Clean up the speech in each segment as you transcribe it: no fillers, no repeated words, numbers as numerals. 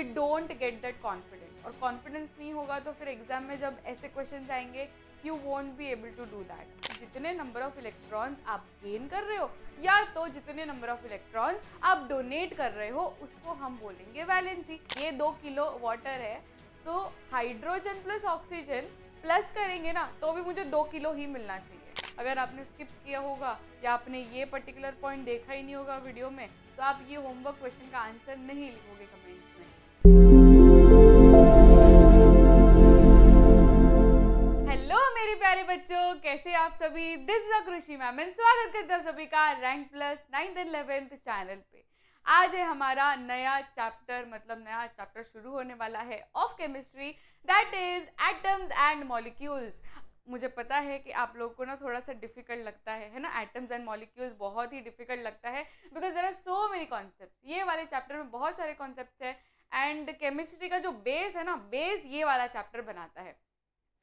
We don't get that confidence, और confidence नहीं होगा तो फिर एग्जाम में जब ऐसे क्वेश्चन आएंगे you won't be able to do that. जितने नंबर ऑफ इलेक्ट्रॉन्स आप गेन कर रहे हो या तो जितने नंबर ऑफ इलेक्ट्रॉन्स आप डोनेट कर रहे हो उसको हम बोलेंगे वैलेंसी। ये 2 किलो वाटर है, तो हाइड्रोजन प्लस ऑक्सीजन प्लस करेंगे ना तो भी मुझे 2 किलो ही मिलना चाहिए। अगर आपने स्किप किया होगा या आपने ये पर्टिकुलर पॉइंट देखा ही नहीं होगा वीडियो में, तो आप ये होमवर्क क्वेश्चन का आंसर नहीं लिखोगे कमेंट्स में। हेलो मेरे प्यारे बच्चों, कैसे आप सभी? दिस इज कृषि मैम, स्वागत करता हूँ सभी का rank plus 9th and 11th channel पे। आज है हमारा नया चैप्टर, मतलब नया चैप्टर शुरू होने वाला है of chemistry, that is atoms and molecules. मुझे पता है कि आप लोगों को ना थोड़ा सा डिफिकल्ट लगता है ना, एटम्स एंड मॉलिक्यूल्स बहुत ही डिफिकल्ट लगता है because there are so many concepts. ये वाले चैप्टर में बहुत सारे कॉन्सेप्ट्स है एंड केमिस्ट्री का जो बेस है ना, बेस ये वाला चैप्टर बनाता है।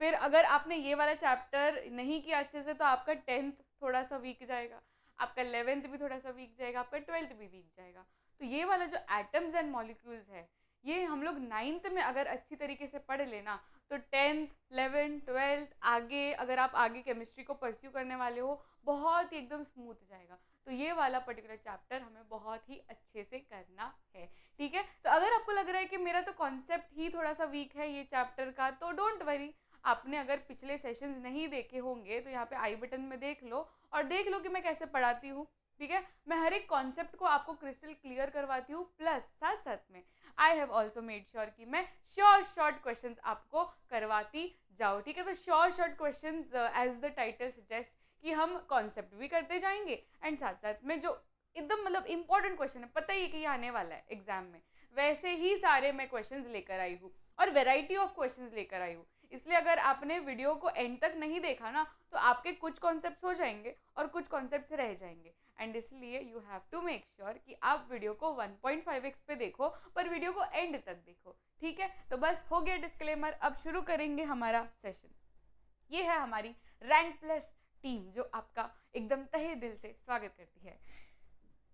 फिर अगर आपने ये वाला चैप्टर नहीं किया अच्छे से तो आपका 10th थोड़ा सा वीक जाएगा, आपका 11th भी थोड़ा सा वीक जाएगा, आपका 12th भी वीक जाएगा। तो ये वाला जो एटम्स एंड मॉलिक्यूल्स है ये हम लोग 9th में अगर अच्छी तरीके से पढ़ लेना तो 10th, 11th, 12th आगे अगर आप आगे केमिस्ट्री को परस्यू करने वाले हो बहुत ही एकदम स्मूथ जाएगा। तो ये वाला पर्टिकुलर चैप्टर हमें बहुत ही अच्छे से करना है, ठीक है। तो अगर आपको लग रहा है कि मेरा तो कॉन्सेप्ट ही थोड़ा सा वीक है ये चैप्टर का, तो डोंट वरी। आपने अगर पिछले सेशंस नहीं देखे होंगे तो यहाँ पे आई बटन में देख लो और देख लो कि मैं कैसे पढ़ाती हूँ, ठीक है। मैं हर एक कॉन्सेप्ट को आपको क्रिस्टल क्लियर करवाती हूँ, प्लस साथ साथ में I have also made sure कि मैं शॉर्ट क्वेश्चंस आपको करवाती जाऊँ, ठीक है। तो short questions as the title suggest कि हम कॉन्सेप्ट भी करते जाएंगे एंड साथ साथ में जो एकदम मतलब इंपॉर्टेंट क्वेश्चन है, पता ही है कि ये आने वाला है एग्जाम में, वैसे ही सारे मैं क्वेश्चंस लेकर आई हूँ और वेराइटी ऑफ क्वेश्चंस लेकर आई हूँ। इसलिए अगर आपने वीडियो को एंड तक नहीं देखा ना तो आपके कुछ कॉन्सेप्ट्स हो जाएंगे और कुछ कॉन्सेप्ट्स रह जाएंगे एंड इसलिए you have to make sure कि आप वीडियो को 1.5x पे देखो पर वीडियो को एंड तक देखो, ठीक है। तो बस हो गया डिस्क्लेमर, अब शुरू करेंगे हमारा सेशन। ये है हमारी रैंक प्लस टीम जो आपका एकदम तहे दिल से स्वागत करती है।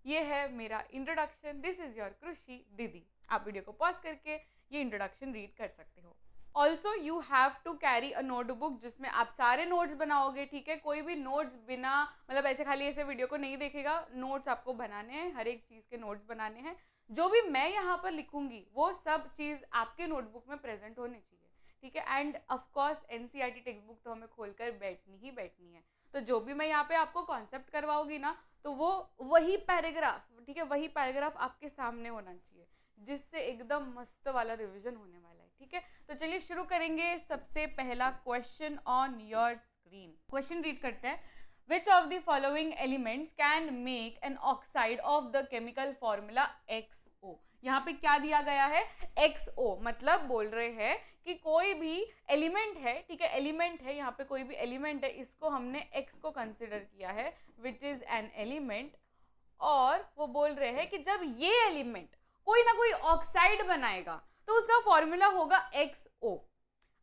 ये है मेरा इंट्रोडक्शन, दिस इज योर कृषि दीदी। आप वीडियो को पॉज करके ये इंट्रोडक्शन रीड कर सकते हो। Also you have to carry a notebook जिसमें आप सारे नोट्स बनाओगे, ठीक है। कोई भी नोट्स बिना मतलब ऐसे खाली ऐसे वीडियो को नहीं देखेगा, नोट्स आपको बनाने हैं, हर एक चीज़ के नोट्स बनाने हैं। जो भी मैं यहाँ पर लिखूंगी वो सब चीज़ आपके नोटबुक में प्रेजेंट होनी चाहिए, ठीक है। And of course NCERT text book तो हमें खोलकर बैठनी है। तो जो भी मैं यहाँ पे आपको कॉन्सेप्ट करवाऊंगी ना तो वो वही पैराग्राफ, ठीक है, वही पैराग्राफ आपके सामने होना चाहिए जिससे एकदम मस्त वाला रिवीजन होने वाला है, ठीक है। तो चलिए शुरू करेंगे। सबसे पहला question on your screen, question read करते हैं। Which of the following elements can make an oxide of the chemical formula XO? यहाँ पे क्या दिया गया है? XO मतलब बोल रहे हैं कि कोई भी एलिमेंट है, ठीक है, एलिमेंट है, यहाँ पे कोई भी एलिमेंट है, इसको हमने X को कंसिडर किया है विच इज एन एलिमेंट, और वो बोल रहे हैं कि जब ये एलिमेंट कोई ना कोई ऑक्साइड बनाएगा तो उसका फॉर्मूला होगा XO।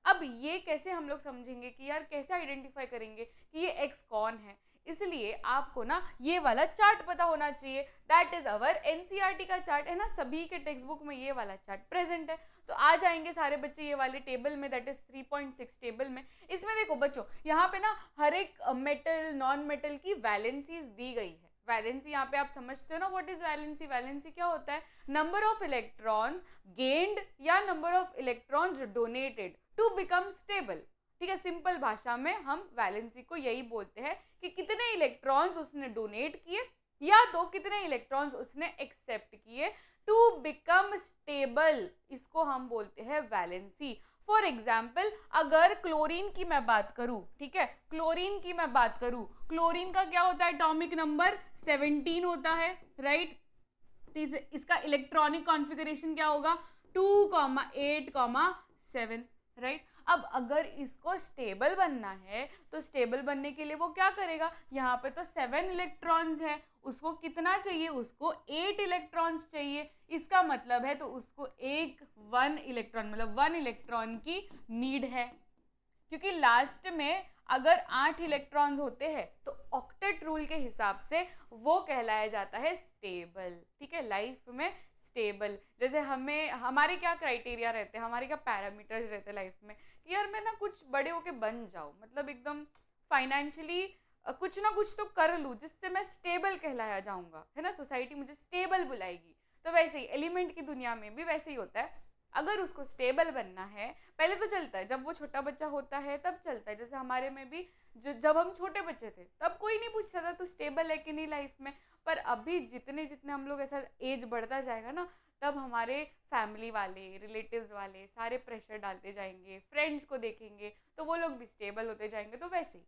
अब ये कैसे हम लोग समझेंगे कि यार कैसे आइडेंटिफाई करेंगे कि ये X कौन है? इसलिए आपको ना ये वाला चार्ट पता होना चाहिए, दैट इज अवर एनसीईआरटी का चार्ट है ना, सभी के टेक्स्ट बुक में ये वाला चार्ट प्रेजेंट है। तो आ जाएंगे सारे बच्चे ये वाले टेबल में, दैट इज 3.6 टेबल में। इसमें देखो बच्चों, यहाँ पे ना हर एक मेटल नॉन मेटल की वैलेंसीज दी गई है। वैलेंसी यहाँ पे आप समझते हो ना, व्हाट इज वैलेंसी? वैलेंसी क्या होता है? नंबर ऑफ इलेक्ट्रॉन्स गेन्ड या number of electrons donated to become stable, ठीक है। सिंपल भाषा में हम वैलेंसी को यही बोलते हैं कि कितने इलेक्ट्रॉन्स उसने डोनेट किए या तो कितने इलेक्ट्रॉन्स उसने एक्सेप्ट किए टू बिकम स्टेबल, इसको हम बोलते हैं वैलेंसी। फॉर एग्जाम्पल अगर क्लोरीन की मैं बात करूं, ठीक है, क्लोरीन की मैं बात करूं, क्लोरीन का क्या होता है? एटॉमिक नंबर 17 होता है, राइट। इसका इलेक्ट्रॉनिक कॉन्फ़िगरेशन क्या होगा? 2,8,7, राइट। अब अगर इसको स्टेबल बनना है तो स्टेबल बनने के लिए वो क्या करेगा? यहाँ पे तो 7 इलेक्ट्रॉन्स है, उसको कितना चाहिए? उसको 8 इलेक्ट्रॉन्स चाहिए। इसका मतलब है तो उसको 1 इलेक्ट्रॉन मतलब 1 इलेक्ट्रॉन की नीड है, क्योंकि लास्ट में अगर 8 इलेक्ट्रॉन्स होते हैं तो ऑक्टेट रूल के हिसाब से वो कहलाया जाता है स्टेबल, ठीक है। लाइफ में स्टेबल, जैसे हमें हमारे क्या क्राइटेरिया रहते हैं, हमारे क्या पैरामीटर्स रहते हैं लाइफ में कि यार मैं ना कुछ बड़े होके बन जाऊँ, मतलब एकदम फाइनेंशियली कुछ ना कुछ तो कर लूँ जिससे मैं स्टेबल कहलाया जाऊँगा, है ना, सोसाइटी मुझे स्टेबल बुलाएगी। तो वैसे ही एलिमेंट की दुनिया में भी वैसे ही होता है, अगर उसको स्टेबल बनना है, पहले तो चलता है जब वो छोटा बच्चा होता है तब चलता है, जैसे हमारे में भी जब हम छोटे बच्चे थे तब कोई नहीं पूछता था तू स्टेबल है कि नहीं लाइफ में। पर अभी जितने जितने हम लोग ऐसा एज बढ़ता जाएगा ना, तब हमारे फैमिली वाले, रिलेटिव्स वाले सारे प्रेशर डालते जाएंगे, फ्रेंड्स को देखेंगे तो वो लोग भी स्टेबल होते जाएंगे। तो वैसे ही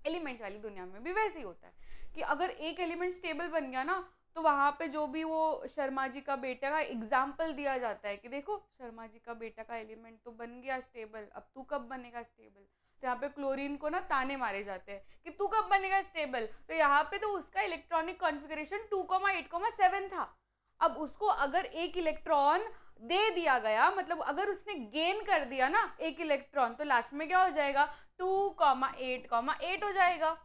एलिमेंट्स वाली दुनिया में भी वैसे ही होता है कि अगर एक एलिमेंट स्टेबल बन गया ना, तो वहाँ पे जो भी वो शर्मा जी का बेटा का एग्जाम्पल दिया जाता है कि देखो शर्मा जी का बेटा का एलिमेंट तो बन गया स्टेबल, अब तू कब बनेगा स्टेबल। तो यहाँ पे क्लोरीन को ना ताने मारे जाते हैं कि तू कब बनेगा स्टेबल। तो यहाँ पे तो उसका इलेक्ट्रॉनिक कॉन्फ़िगरेशन 2,8,7 था। अब उसको अगर एक इलेक्ट्रॉन दे दिया गया, मतलब अगर उसने गेन कर दिया ना एक इलेक्ट्रॉन, तो लास्ट में क्या हो जाएगा, 2,8,8 हो जाएगा।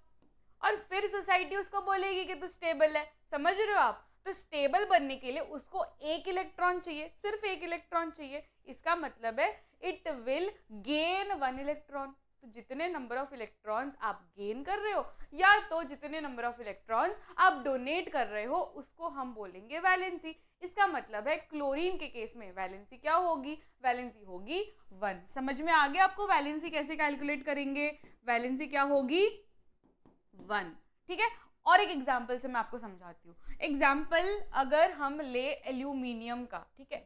और फिर सोसाइटी उसको बोलेगी कि तू स्टेबल है। समझ रहे हो आप? तो स्टेबल बनने के लिए उसको एक इलेक्ट्रॉन चाहिए, सिर्फ एक इलेक्ट्रॉन चाहिए। इसका मतलब है इट विल गेन 1 इलेक्ट्रॉन। तो जितने नंबर ऑफ इलेक्ट्रॉन्स आप गेन कर रहे हो या तो जितने नंबर ऑफ इलेक्ट्रॉन्स आप डोनेट कर रहे हो, उसको हम बोलेंगे वैलेंसी। इसका मतलब है क्लोरीन के केस में वैलेंसी क्या होगी, वैलेंसी होगी 1। समझ में आ गया आपको वैलेंसी कैसे कैलकुलेट करेंगे? वैलेंसी क्या होगी 1। ठीक है, और एक एग्जाम्पल से मैं आपको समझाती हूँ। एग्जाम्पल अगर हम ले एल्यूमिनियम का, ठीक है,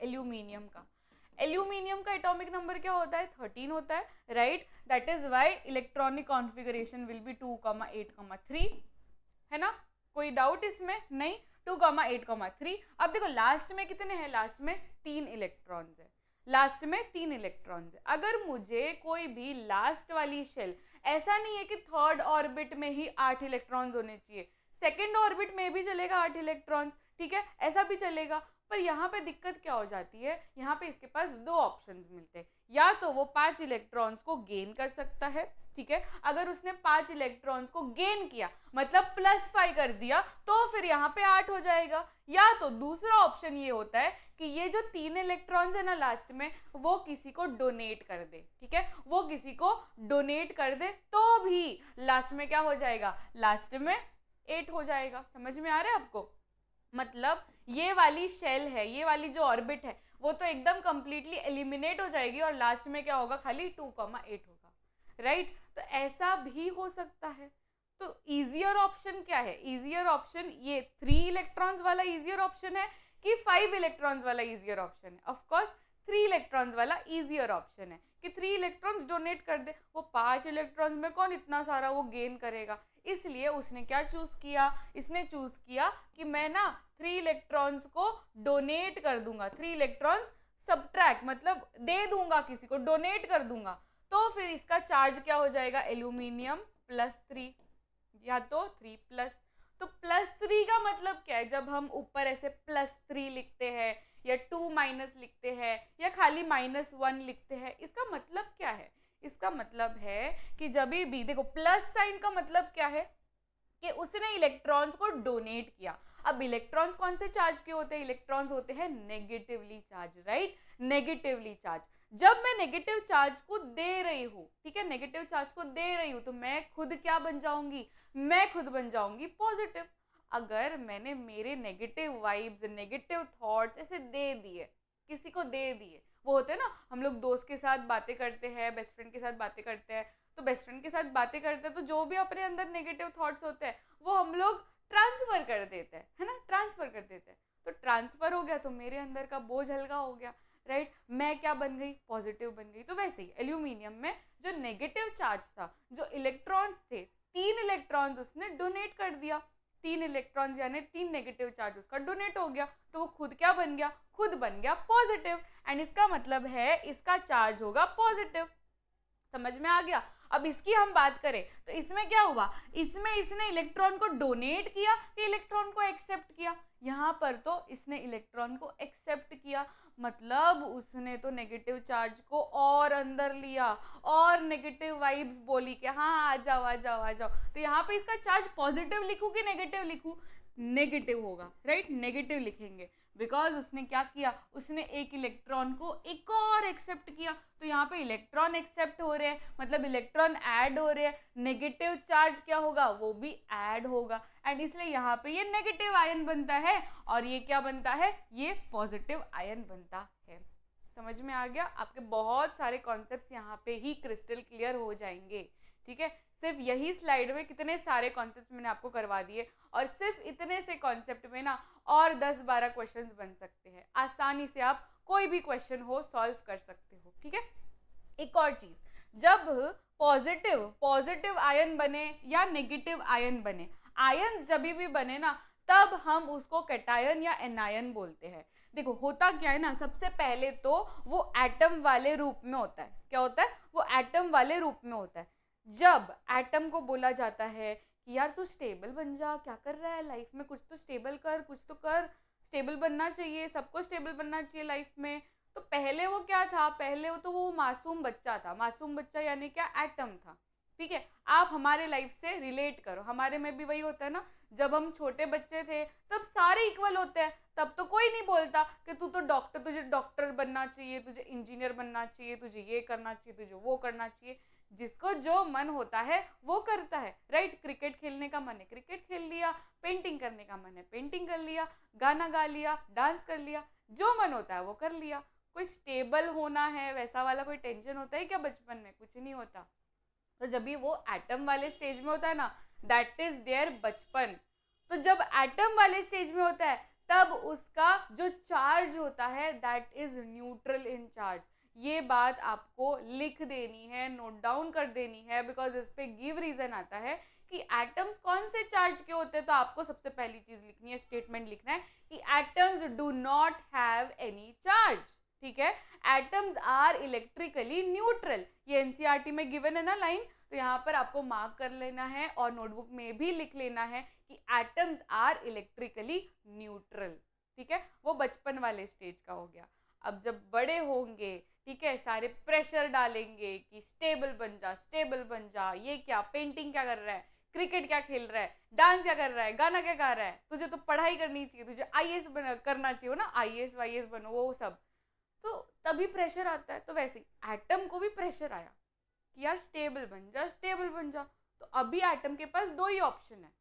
एल्यूमिनियम का एटॉमिक नंबर क्या होता है, 13 होता है, right. That is why electronic configuration will be 2,8,3, है ना। कोई डाउट इसमें? नहीं, 2,8,3। अब देखो लास्ट में कितने हैं, लास्ट में 3 इलेक्ट्रॉन्स है, लास्ट में 3 इलेक्ट्रॉन्स है। अगर मुझे कोई भी लास्ट वाली शेल, ऐसा नहीं है कि थर्ड ऑर्बिट में ही 8 इलेक्ट्रॉन्स होने चाहिए, सेकेंड ऑर्बिट में भी चलेगा 8 इलेक्ट्रॉन्स, ठीक है, ऐसा भी चलेगा। पर यहाँ पे दिक्कत क्या हो जाती है, यहाँ पे इसके पास 2 ऑप्शंस मिलते हैं। या तो वो 5 इलेक्ट्रॉन्स को गेन कर सकता है, ठीक है, अगर उसने 5 इलेक्ट्रॉन्स को गेन किया मतलब +5 कर दिया, तो फिर यहाँ पे 8 हो जाएगा। या तो दूसरा ऑप्शन ये होता है कि ये जो 3 इलेक्ट्रॉन्स है ना लास्ट में, वो किसी को डोनेट कर दे, ठीक है, वो किसी को डोनेट कर दे, तो भी लास्ट में क्या हो जाएगा, लास्ट में 8 हो जाएगा। समझ में आ रहा है आपको? मतलब ये वाली शेल है, ये वाली जो ऑर्बिट है, वो तो एकदम कंप्लीटली एलिमिनेट हो जाएगी और लास्ट में क्या होगा, खाली 2,8 होगा, राइट। तो ऐसा भी हो सकता है। तो इजियर ऑप्शन क्या है, इजियर ऑप्शन ये 3 इलेक्ट्रॉन्स वाला इजियर ऑप्शन है कि 5 इलेक्ट्रॉन्स वाला इजियर ऑप्शन है? ऑफ कोर्स 3 इलेक्ट्रॉन्स वाला इजियर ऑप्शन है कि 3 इलेक्ट्रॉन्स डोनेट कर दे। वो 5 इलेक्ट्रॉन्स में कौन इतना सारा वो गेन करेगा, इसलिए उसने क्या चूज किया, इसने चूज किया कि मैं ना 3 इलेक्ट्रॉन्स को डोनेट कर दूंगा, 3 इलेक्ट्रॉन्स सब्ट्रैक्ट मतलब दे दूंगा, किसी को डोनेट कर दूंगा। तो फिर इसका चार्ज क्या हो जाएगा, एल्यूमिनियम +3 या तो 3+। तो +3 का मतलब क्या है, जब हम ऊपर ऐसे +3 लिखते हैं या 2- लिखते हैं या खाली -1 लिखते हैं, इसका मतलब क्या है, इसका मतलब है कि जब भी देखो प्लस साइन का मतलब क्या है कि उसने इलेक्ट्रॉन्स को डोनेट किया। अब इलेक्ट्रॉन्स कौन से चार्ज के होते हैं, इलेक्ट्रॉन्स होते हैं negatively charge, right, negatively charge. जब मैं नेगेटिव चार्ज को दे रही हूँ, ठीक है, नेगेटिव चार्ज को दे रही हूँ, तो मैं खुद क्या बन जाऊंगी, मैं खुद बन जाऊंगी पॉजिटिव। अगर मैंने मेरे नेगेटिव वाइब्स, नेगेटिव थॉट्स ऐसे दे दिए, किसी को दे दिए, वो होते हैं ना, हम लोग दोस्त के साथ बातें करते हैं, बेस्ट फ्रेंड के साथ बातें करते हैं, तो बेस्ट फ्रेंड के साथ बातें करते हैं तो जो भी अपने अंदर नेगेटिव थॉट्स होते हैं वो हम लोग ट्रांसफर कर देते हैं, है ना, ट्रांसफर कर देते हैं। तो ट्रांसफर हो गया तो मेरे अंदर का बोझ हल्का हो गया, राइट, मैं क्या बन गई, पॉजिटिव बन गई। तो वैसे ही एल्यूमिनियम में जो नेगेटिव चार्ज था, जो इलेक्ट्रॉन्स थे, 3 इलेक्ट्रॉन्स उसने डोनेट कर दिया, 3 इलेक्ट्रॉन्स यानी 3 नेगेटिव चार्ज उसका डोनेट हो गया, तो वो खुद क्या बन गया, खुद बन गया पॉजिटिव। एंड इसका मतलब है इसका चार्ज होगा पॉजिटिव। समझ में आ गया? अब इसकी हम बात करें तो इसमें क्या हुआ, इसमें इसने इलेक्ट्रॉन को डोनेट किया कि इलेक्ट्रॉन को एक्सेप्ट किया, यहाँ पर तो इसने इलेक्ट्रॉन को एक्सेप्ट किया, मतलब उसने तो नेगेटिव चार्ज को और अंदर लिया और नेगेटिव वाइब्स बोली कि हाँ आ जाओ आ जाओ आ जाओ। तो यहाँ पे इसका चार्ज पॉजिटिव लिखूं कि नेगेटिव लिखूं, नेगेटिव होगा, राइट, नेगेटिव लिखेंगे। बिकॉज उसने क्या किया, उसने एक इलेक्ट्रॉन को एक और एक्सेप्ट किया, तो यहाँ पे इलेक्ट्रॉन एक्सेप्ट हो रहे हैं, मतलब इलेक्ट्रॉन ऐड हो रहे हैं, नेगेटिव चार्ज क्या होगा, वो भी ऐड होगा, एंड इसलिए यहाँ पे ये नेगेटिव आयन बनता है और ये क्या बनता है, ये पॉजिटिव आयन बनता है। समझ में आ गया? आपके बहुत सारे कॉन्सेप्ट्स यहाँ पे ही क्रिस्टल क्लियर हो जाएंगे। ठीक है, सिर्फ यही स्लाइड में कितने सारे कॉन्सेप्ट्स मैंने आपको करवा दिए, और सिर्फ इतने से कॉन्सेप्ट में ना और 10-12 क्वेश्चंस बन सकते हैं। आसानी से आप कोई भी क्वेश्चन हो सॉल्व कर सकते हो। ठीक है, एक और चीज, जब पॉजिटिव आयन बने या नेगेटिव आयन बने, आयन्स जब भी बने ना, तब हम उसको कैटायन या एनायन बोलते हैं। देखो होता क्या है ना, सबसे पहले तो वो एटम वाले रूप में होता है। क्या होता है? वो एटम वाले रूप में होता है। जब एटम को बोला जाता है कि यार तू स्टेबल बन जा, क्या कर रहा है लाइफ में, कुछ तो स्टेबल कर, कुछ तो कर, स्टेबल बनना चाहिए, सबको स्टेबल बनना चाहिए लाइफ में। तो पहले वो क्या था, पहले वो तो वो मासूम बच्चा था। मासूम बच्चा यानी क्या, एटम था। ठीक है, आप हमारे लाइफ से रिलेट करो, हमारे में भी वही होता है ना, जब हम छोटे बच्चे थे तब सारे इक्वल होते हैं, तब तो कोई नहीं बोलता कि तू तो डॉक्टर, तुझे डॉक्टर बनना चाहिए, तुझे इंजीनियर बनना चाहिए, तुझे ये करना चाहिए, तुझे वो करना चाहिए। जिसको जो मन होता है वो करता है, राइट। क्रिकेट खेलने का मन है, क्रिकेट खेल लिया, पेंटिंग करने का मन है, पेंटिंग कर लिया, गाना गा लिया, डांस कर लिया, जो मन होता है वो कर लिया। कोई स्टेबल होना है वैसा वाला कोई टेंशन होता है क्या बचपन में? कुछ नहीं होता। तो जब भी वो एटम वाले स्टेज में होता है ना, दैट इज देयर बचपन। तो जब एटम वाले स्टेज में होता है तब उसका जो चार्ज होता है that is neutral in charge. ये बात आपको लिख देनी है, नोट डाउन कर देनी है, बिकॉज इस पे गिव रीजन आता है कि एटम्स कौन से चार्ज के होते हैं। तो आपको सबसे पहली चीज लिखनी है, स्टेटमेंट लिखना है कि atoms do not have any charge. ठीक है, एटम्स आर इलेक्ट्रिकली न्यूट्रल। ये एनसीईआरटी में गिवन है ना लाइन, तो यहाँ पर आपको मार्क कर लेना है और नोटबुक में भी लिख लेना है कि एटम्स आर इलेक्ट्रिकली न्यूट्रल। ठीक है, वो बचपन वाले स्टेज का हो गया। अब जब बड़े होंगे, ठीक है, सारे प्रेशर डालेंगे कि स्टेबल बन जा, स्टेबल बन जा, ये क्या पेंटिंग क्या कर रहा है, क्रिकेट क्या खेल रहा है, डांस क्या कर रहा है, गाना क्या गा रहा है, तुझे तो पढ़ाई करनी चाहिए, तुझे आईएएस करना चाहिए ना, आईएएस वाईएएस बनो, वो सब। तो तभी प्रेशर आता है। तो वैसे एटम को भी प्रेशर आया कि यार स्टेबल बन जा, स्टेबल बन जा। तो अभी एटम के पास दो ही ऑप्शन है,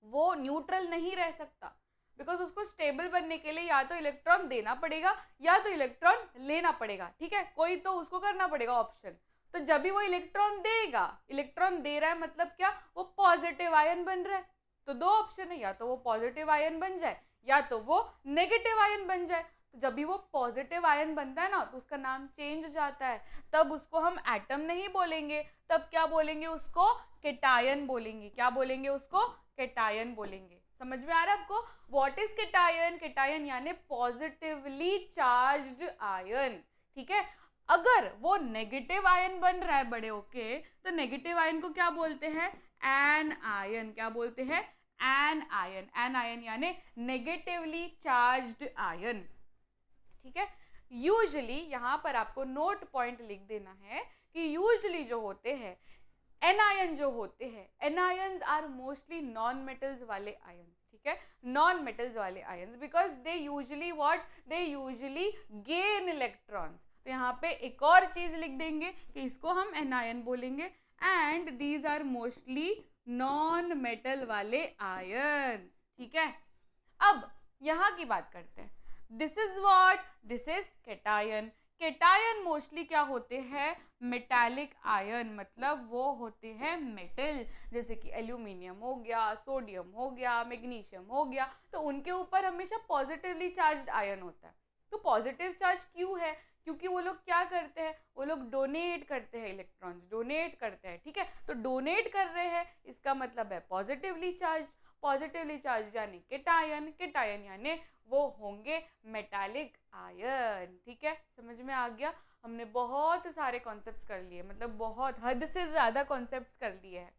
वो न्यूट्रल नहीं रह सकता, बिकॉज उसको स्टेबल बनने के लिए या तो इलेक्ट्रॉन देना पड़ेगा या तो इलेक्ट्रॉन लेना पड़ेगा। ठीक है, कोई तो उसको करना पड़ेगा ऑप्शन। तो जब भी वो इलेक्ट्रॉन देगा, इलेक्ट्रॉन दे रहा है मतलब क्या, वो पॉजिटिव आयन बन रहा है। तो दो ऑप्शन है, या तो वो पॉजिटिव आयन बन जाए या तो वो नेगेटिव आयन बन जाए। तो जब भी वो पॉजिटिव आयन बनता है ना, तो उसका नाम चेंज जाता है। तब उसको हम एटम नहीं बोलेंगे, तब क्या बोलेंगे उसको, केटायन बोलेंगे। क्या बोलेंगे उसको, केटायन बोलेंगे। समझ में आ रहा है आपको? What is cation? केटायन यानी पॉजिटिवली चार्ज्ड आयन। ठीक है, अगर वो नेगेटिव आयन बन रहा है बड़े होके, तो नेगेटिव आयन को क्या बोलते हैं, एन आयन। क्या बोलते हैं, एन आयन। एन आयन यानी नेगेटिवली चार्ज्ड आयन। ठीक है, यूजुअली यहाँ पर आपको नोट पॉइंट लिख देना है कि यूजुअली जो होते हैं एनायन, जो होते हैं anions are mostly non metals वाले आयंस। ठीक है, नॉन मेटल्स वाले ions, because they usually what, they usually gain electrons. तो यहाँ पे एक और चीज लिख देंगे कि इसको हम एनायन बोलेंगे, and these are mostly non metal वाले आयंस। ठीक है, अब यहाँ की बात करते हैं। This is what, this is cation. Cation mostly क्या होते हैं, मेटालिक आयन, मतलब वो होते हैं मेटल, जैसे कि एल्यूमिनियम हो गया, सोडियम हो गया, मैग्नीशियम हो गया। तो उनके ऊपर हमेशा पॉजिटिवली चार्ज्ड आयन होता है। तो पॉजिटिव चार्ज क्यों है, क्योंकि वो लोग क्या करते हैं, वो लोग डोनेट करते हैं, इलेक्ट्रॉन्स डोनेट करते हैं। ठीक है, तो डोनेट कर रहे हैं, इसका मतलब है पॉजिटिवली चार्ज। पॉजिटिवली चार्ज यानी केटायन, केटायन यानी वो होंगे मेटालिक आयन। ठीक है, समझ में आ गया? हमने बहुत सारे कॉन्सेप्ट्स कर लिए, मतलब बहुत हद से ज़्यादा कॉन्सेप्ट्स कर लिए हैं।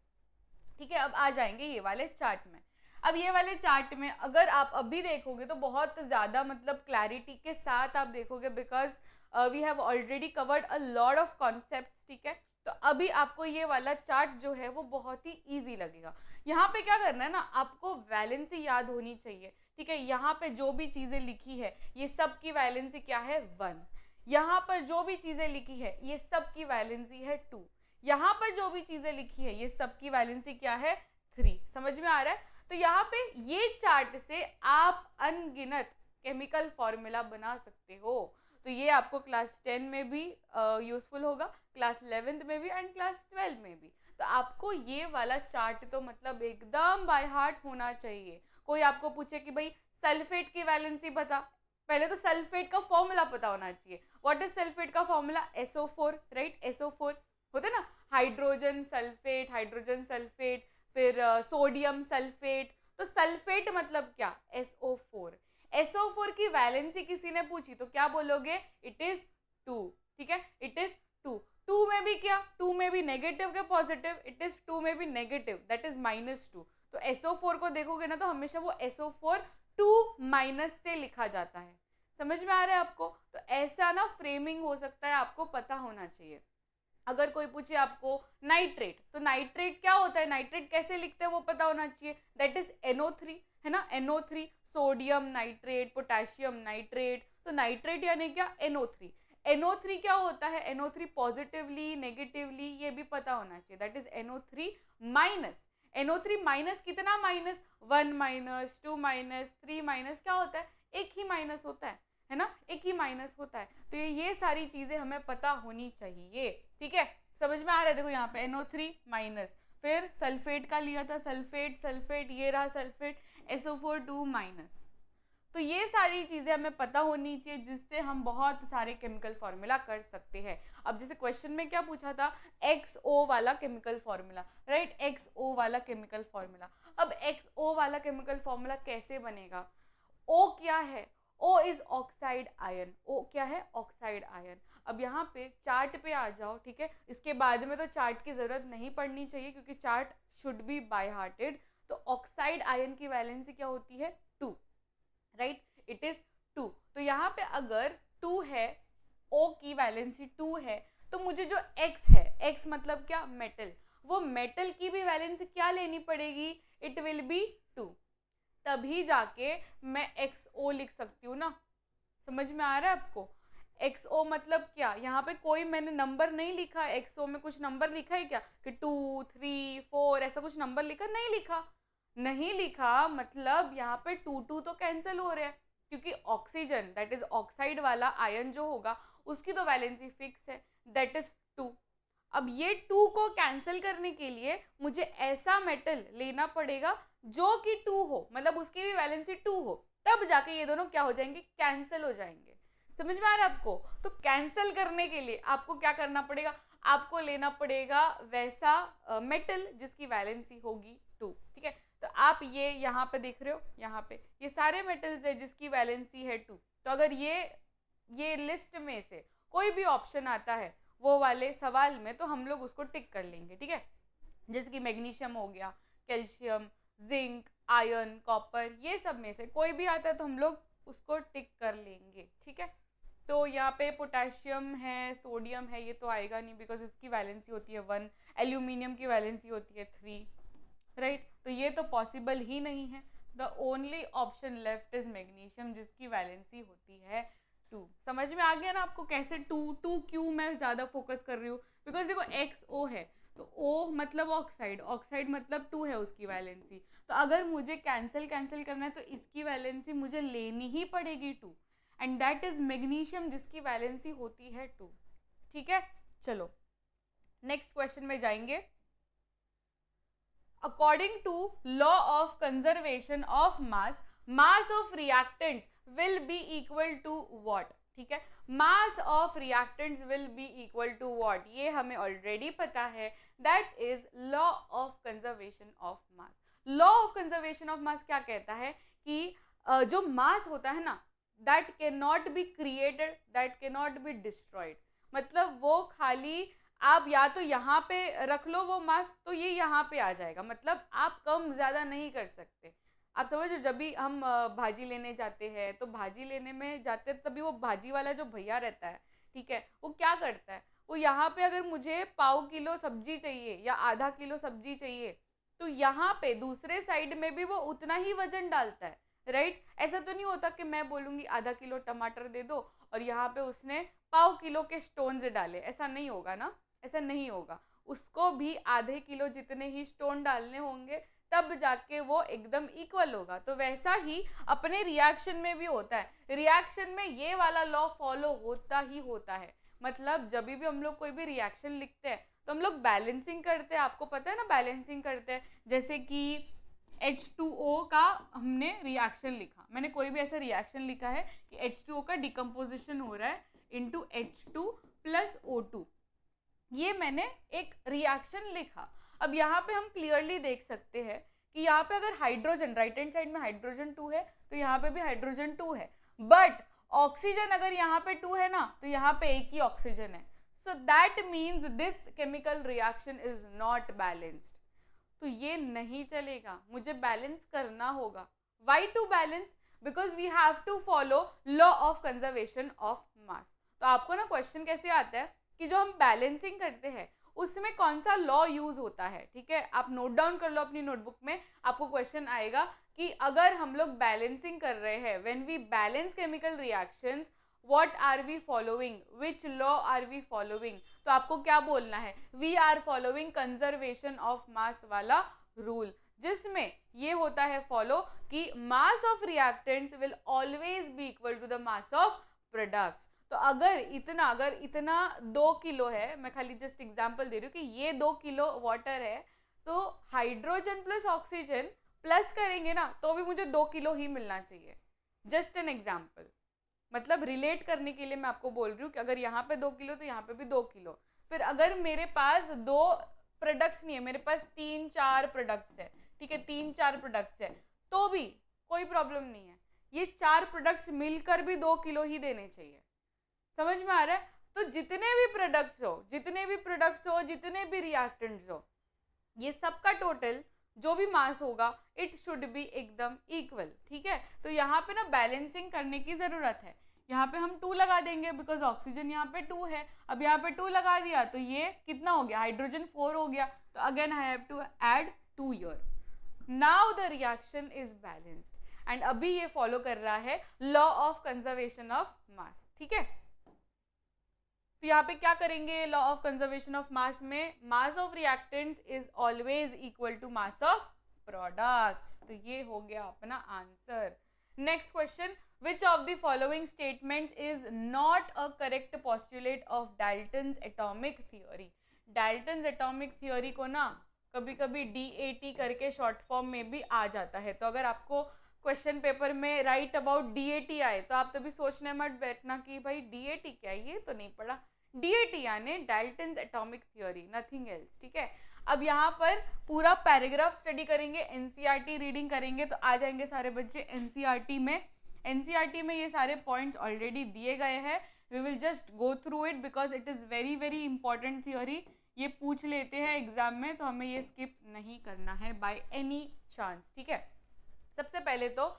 ठीक है, अब आ जाएंगे ये वाले चार्ट में। अब ये वाले चार्ट में अगर आप अभी देखोगे तो बहुत ज़्यादा मतलब क्लैरिटी के साथ आप देखोगे, because we have already covered a lot of concepts. ठीक है, तो अभी आपको ये वाला चार्ट जो है वो बहुत ही ईजी लगेगा। यहाँ पे क्या करना है ना, आपको वैलेंसी याद होनी चाहिए, ठीक है। यहाँ पे जो भी चीज़ें लिखी है ये सब की वैलेंसी क्या है 1, यहाँ पर जो भी चीज़ें लिखी है ये सब की वैलेंसी है 2, यहाँ पर जो भी चीज़ें लिखी है ये सब की वैलेंसी क्या है 3। समझ में आ रहा है? तो यहाँ पे ये चार्ट से आप अनगिनत केमिकल फॉर्मूला बना सकते हो। तो ये आपको क्लास 10 में भी यूजफुल होगा, क्लास 11th में भी एंड क्लास 12 में भी। तो आपको ये वाला चार्ट तो मतलब एकदम बाय हार्ट होना चाहिए। कोई आपको पूछे कि भाई सल्फेट की वैलेंसी बता, पहले तो सल्फेट का फॉर्मूला पता होना चाहिए। व्हाट इज सल्फेट का फॉर्मूला? SO4, right. SO4 होते ना, हाइड्रोजन सल्फेट, फिर सोडियम सल्फेट। तो सल्फेट मतलब क्या? SO4। SO4 की वैलेंसी किसी ने पूछी तो क्या बोलोगे? इट इज 2, ठीक है, इट इज 2। 2 में भी क्या? 2 में भी नेगेटिव के पॉजिटिव, इट इज 2 में भी नेगेटिव, दैट इज -2। तो SO4 को देखोगे ना तो हमेशा वो SO4 2- से लिखा जाता है। समझ में आ रहा है आपको? तो ऐसा ना फ्रेमिंग हो सकता है, आपको पता होना चाहिए। अगर कोई पूछे आपको नाइट्रेट, तो नाइट्रेट क्या होता है, नाइट्रेट कैसे लिखते हैं वो पता होना चाहिए, दैट इज NO3, है ना, NO3। Sodium nitrate, potassium nitrate, तो नाइट्रेट यानी क्या? NO3। NO3 क्या होता है? NO3 पॉजिटिवली नेगेटिवली ये भी पता होना चाहिए, that is NO3 minus. NO3 minus कितना माइनस? 1 माइनस, 2 माइनस, 3 माइनस, क्या होता है? एक ही माइनस होता है ना, एक ही माइनस होता है। तो ये सारी चीजें हमें पता होनी चाहिए, ठीक है। समझ में आ रहा है? देखो यहाँ पे NO3 माइनस, फिर सल्फेट का लिया था, सल्फेट ये रहा सल्फेट, SO4 2-। तो ये सारी चीजें हमें पता होनी चाहिए जिससे हम बहुत सारे केमिकल फॉर्मूला कर सकते हैं। अब जैसे क्वेश्चन में क्या पूछा था? XO वाला केमिकल फॉर्मूला, राइट, XO वाला केमिकल फॉर्मूला। अब XO वाला केमिकल फॉर्मूला कैसे बनेगा? O क्या है? O is oxide ion. O क्या है? Oxide ion. अब यहाँ पे चार्ट पे आ जाओ, ठीक है। इसके बाद में तो चार्ट की जरूरत नहीं पड़नी चाहिए क्योंकि chart should be by hearted. तो ऑक्साइड आयन की वैलेंसी क्या होती है? 2, राइट, इट इज 2। तो यहाँ पे अगर 2 है, O की वैलेंसी 2 है, तो मुझे जो X है, X मतलब क्या? मेटल, वो मेटल की भी वैलेंसी क्या लेनी पड़ेगी? इट विल बी 2, तभी जाके मैं XO लिख सकती हूँ ना। समझ में आ रहा है आपको? XO मतलब क्या? यहाँ पे कोई मैंने नंबर नहीं लिखा, XO में कुछ नंबर लिखा है क्या कि 2, 3, 4 ऐसा कुछ नंबर लिखा? नहीं लिखा, नहीं लिखा। मतलब यहाँ पे 2 तो कैंसिल हो रहे हैं क्योंकि ऑक्सीजन दैट इज ऑक्साइड वाला आयन जो होगा उसकी तो वैलेंसी फिक्स है, दैट इज 2। अब ये 2 को कैंसिल करने के लिए मुझे ऐसा मेटल लेना पड़ेगा जो कि 2 हो, मतलब उसकी भी वैलेंसी 2 हो, तब जाके ये दोनों क्या हो जाएंगे? कैंसिल हो जाएंगे। समझ में आ रहा है आपको? तो कैंसिल करने के लिए आपको क्या करना पड़ेगा? आपको लेना पड़ेगा वैसा मेटल जिसकी वैलेंसी होगी 2, ठीक है। तो आप ये यहाँ पे देख रहे हो, यहाँ पे ये सारे मेटल्स है जिसकी वैलेंसी है 2। तो अगर ये लिस्ट में से कोई भी ऑप्शन आता है वो वाले सवाल में तो हम लोग उसको टिक कर लेंगे, ठीक है। जैसे कि मैग्नीशियम हो गया, कैल्शियम, जिंक, आयरन, कॉपर, ये सब में से कोई भी आता है तो हम लोग उसको टिक कर लेंगे, ठीक है। तो यहाँ पे पोटेशियम है, सोडियम है, ये तो आएगा नहीं बिकॉज इसकी वैलेंसी होती है 1, एल्यूमिनियम की वैलेंसी होती है 3, राइट। तो ये तो पॉसिबल ही नहीं है। The only option left is magnesium जिसकी वैलेंसी होती है 2। समझ में आ गया ना आपको कैसे 2 क्यों मैं ज़्यादा फोकस कर रही हूँ? बिकॉज देखो XO है तो O मतलब ऑक्साइड, ऑक्साइड मतलब 2 है उसकी वैलेंसी। तो अगर मुझे कैंसिल करना है तो इसकी वैलेंसी मुझे लेनी ही पड़ेगी 2, एंड दैट इज मैग्नीशियम जिसकी वैलेंसी होती है 2, ठीक है। चलो नेक्स्ट क्वेश्चन में जाएंगे। According to law of conservation of mass of reactants will be equal to what? ठीक है, mass of reactants will be equal to what? ये हमें already पता है, that is law of conservation of mass. law of conservation of mass क्या कहता है कि जो mass होता है ना, that cannot be created, that cannot be destroyed. मतलब वो खाली आप या तो यहाँ पे रख लो वो मास तो ये यहाँ पे आ जाएगा, मतलब आप कम ज़्यादा नहीं कर सकते। आप समझो जब भी हम भाजी लेने जाते हैं तो भाजी लेने में जाते तभी वो भाजी वाला जो भैया रहता है, ठीक है, वो क्या करता है, वो यहाँ पे अगर मुझे पाव किलो सब्जी चाहिए या आधा किलो सब्जी चाहिए, तो यहाँ पे दूसरे साइड में भी वो उतना ही वजन डालता है, राइट। ऐसा तो नहीं होता कि मैं बोलूँगी आधा किलो टमाटर दे दो और यहाँ पे उसने पाव किलो के स्टोन्स डाले, ऐसा नहीं होगा ना, ऐसा नहीं होगा। उसको भी आधे किलो जितने ही स्टोन डालने होंगे, तब जाके वो एकदम इक्वल होगा। तो वैसा ही अपने रिएक्शन में भी होता है, रिएक्शन में ये वाला लॉ फॉलो होता ही होता है। मतलब जब भी हम लोग कोई भी रिएक्शन लिखते हैं तो हम लोग बैलेंसिंग करते हैं, आपको पता है ना बैलेंसिंग करते हैं। जैसे कि H2O का हमने रिएक्शन लिखा, मैंने कोई भी ऐसा रिएक्शन लिखा है कि H2O का डिकम्पोजिशन हो रहा है इंटू H2 प्लस O2, ये मैंने एक रिएक्शन लिखा। अब यहाँ पे हम क्लियरली देख सकते हैं कि यहाँ पे अगर हाइड्रोजन, राइट हैंड साइड में हाइड्रोजन 2 है तो यहाँ पे भी हाइड्रोजन 2 है, बट ऑक्सीजन अगर यहाँ पे 2 है ना तो यहाँ पे एक ही ऑक्सीजन है। So that means this chemical reaction is not balanced. तो ये नहीं चलेगा, मुझे बैलेंस करना होगा। Why to balance? Because we have to follow law of conservation of mass. तो आपको ना क्वेश्चन कैसे आता है कि जो हम बैलेंसिंग करते हैं उसमें कौन सा लॉ यूज होता है, ठीक है। आप नोट डाउन कर लो अपनी नोटबुक में, आपको क्वेश्चन आएगा कि अगर हम लोग बैलेंसिंग कर रहे हैं, when we balance chemical reactions, what are we following, which law are we following. तो आपको क्या बोलना है, we are following conservation of mass वाला रूल, जिसमें ये होता है फॉलो कि mass of reactants will always be equal to the mass of products. तो अगर इतना 2 किलो है, मैं खाली जस्ट एग्जांपल दे रही हूँ कि ये 2 किलो वाटर है, तो हाइड्रोजन प्लस ऑक्सीजन प्लस करेंगे ना तो भी मुझे 2 किलो ही मिलना चाहिए। जस्ट एन एग्जांपल, मतलब रिलेट करने के लिए मैं आपको बोल रही हूँ कि अगर यहाँ पे 2 किलो तो यहाँ पे भी 2 किलो। फिर अगर मेरे पास 2 प्रोडक्ट्स नहीं है, मेरे पास 3-4 प्रोडक्ट्स है, ठीक है, 3-4 प्रोडक्ट्स है, तो भी कोई प्रॉब्लम नहीं है, ये 4 प्रोडक्ट्स मिलकर भी 2 किलो ही देने चाहिए। समझ में आ रहा है? तो जितने भी प्रोडक्ट्स हो, जितने भी रिएक्टेंट्स हो, ये सबका टोटल जो भी मास होगा इट शुड बी एकदम इक्वल, ठीक है। तो यहाँ पे ना बैलेंसिंग करने की जरूरत है। यहाँ पे हम 2 लगा देंगे बिकॉज ऑक्सीजन यहाँ पे 2 है। अब यहाँ पे 2 लगा दिया तो ये कितना हो गया, हाइड्रोजन 4 हो गया, तो again I have to add 2 here. Now the reaction is balanced and अभी ये फॉलो कर रहा है law of conservation of mass, ठीक है। तो यहाँ पे क्या करेंगे, law of conservation of mass में mass of reactants is always equal to mass of products. तो ये हो गया अपना answer. Next question, which of the following statements is not a correct postulate of Dalton's atomic theory. Dalton's atomic theory को ना कभी कभी DAT करके शॉर्ट फॉर्म में भी आ जाता है। तो अगर आपको क्वेश्चन पेपर में राइट अबाउट DAT आए तो आप तभी सोचने मत बैठना कि भाई DAT क्या है, ये तो नहीं पढ़ा। DAT यानी Dalton's atomic theory, nothing else, ठीक है। अब यहाँ पर पूरा पैराग्राफ स्टडी करेंगे, NCERT रीडिंग करेंगे तो आ जाएंगे सारे बच्चे NCERT में। NCERT में ये सारे पॉइंट्स ऑलरेडी दिए गए हैं, we will just go through it because it is very very important theory. ये पूछ लेते हैं एग्जाम में तो हमें ये स्किप नहीं करना है बाय एनी चांस, ठीक है। सबसे पहले तो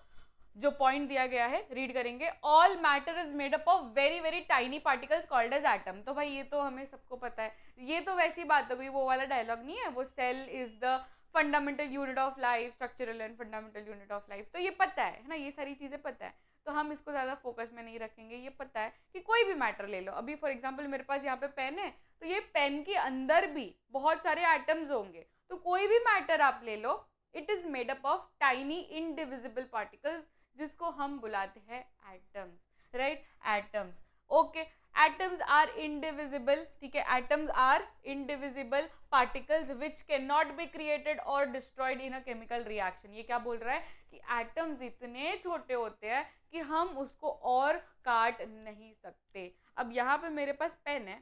जो पॉइंट दिया गया है रीड करेंगे, all matter is made up of very very tiny particles called as atom. तो भाई ये तो हमें सबको पता है, ये तो वैसी बात हो गई, वो वाला डायलॉग नहीं है, वो cell is the fundamental unit of life, structural and fundamental unit of life, तो ये पता है ना, ये सारी चीज़ें पता है, तो हम इसको ज़्यादा फोकस में नहीं रखेंगे। ये पता है कि कोई भी मैटर ले लो, अभी फॉर एग्जाम्पल मेरे पास यहाँ पे पेन है, तो ये पेन के अंदर भी बहुत सारे एटम्स होंगे, तो कोई भी मैटर आप ले लो, it is made up of tiny indivisible particles, जिसको हम बुलाते हैं atoms, right, atoms. Okay, atoms are indivisible, ठीक है, atoms are indivisible particles which can not be created और destroyed in a chemical reaction. ये क्या बोल रहा है कि एटम्स इतने छोटे होते हैं कि हम उसको और काट नहीं सकते। अब यहाँ पे मेरे पास पेन है,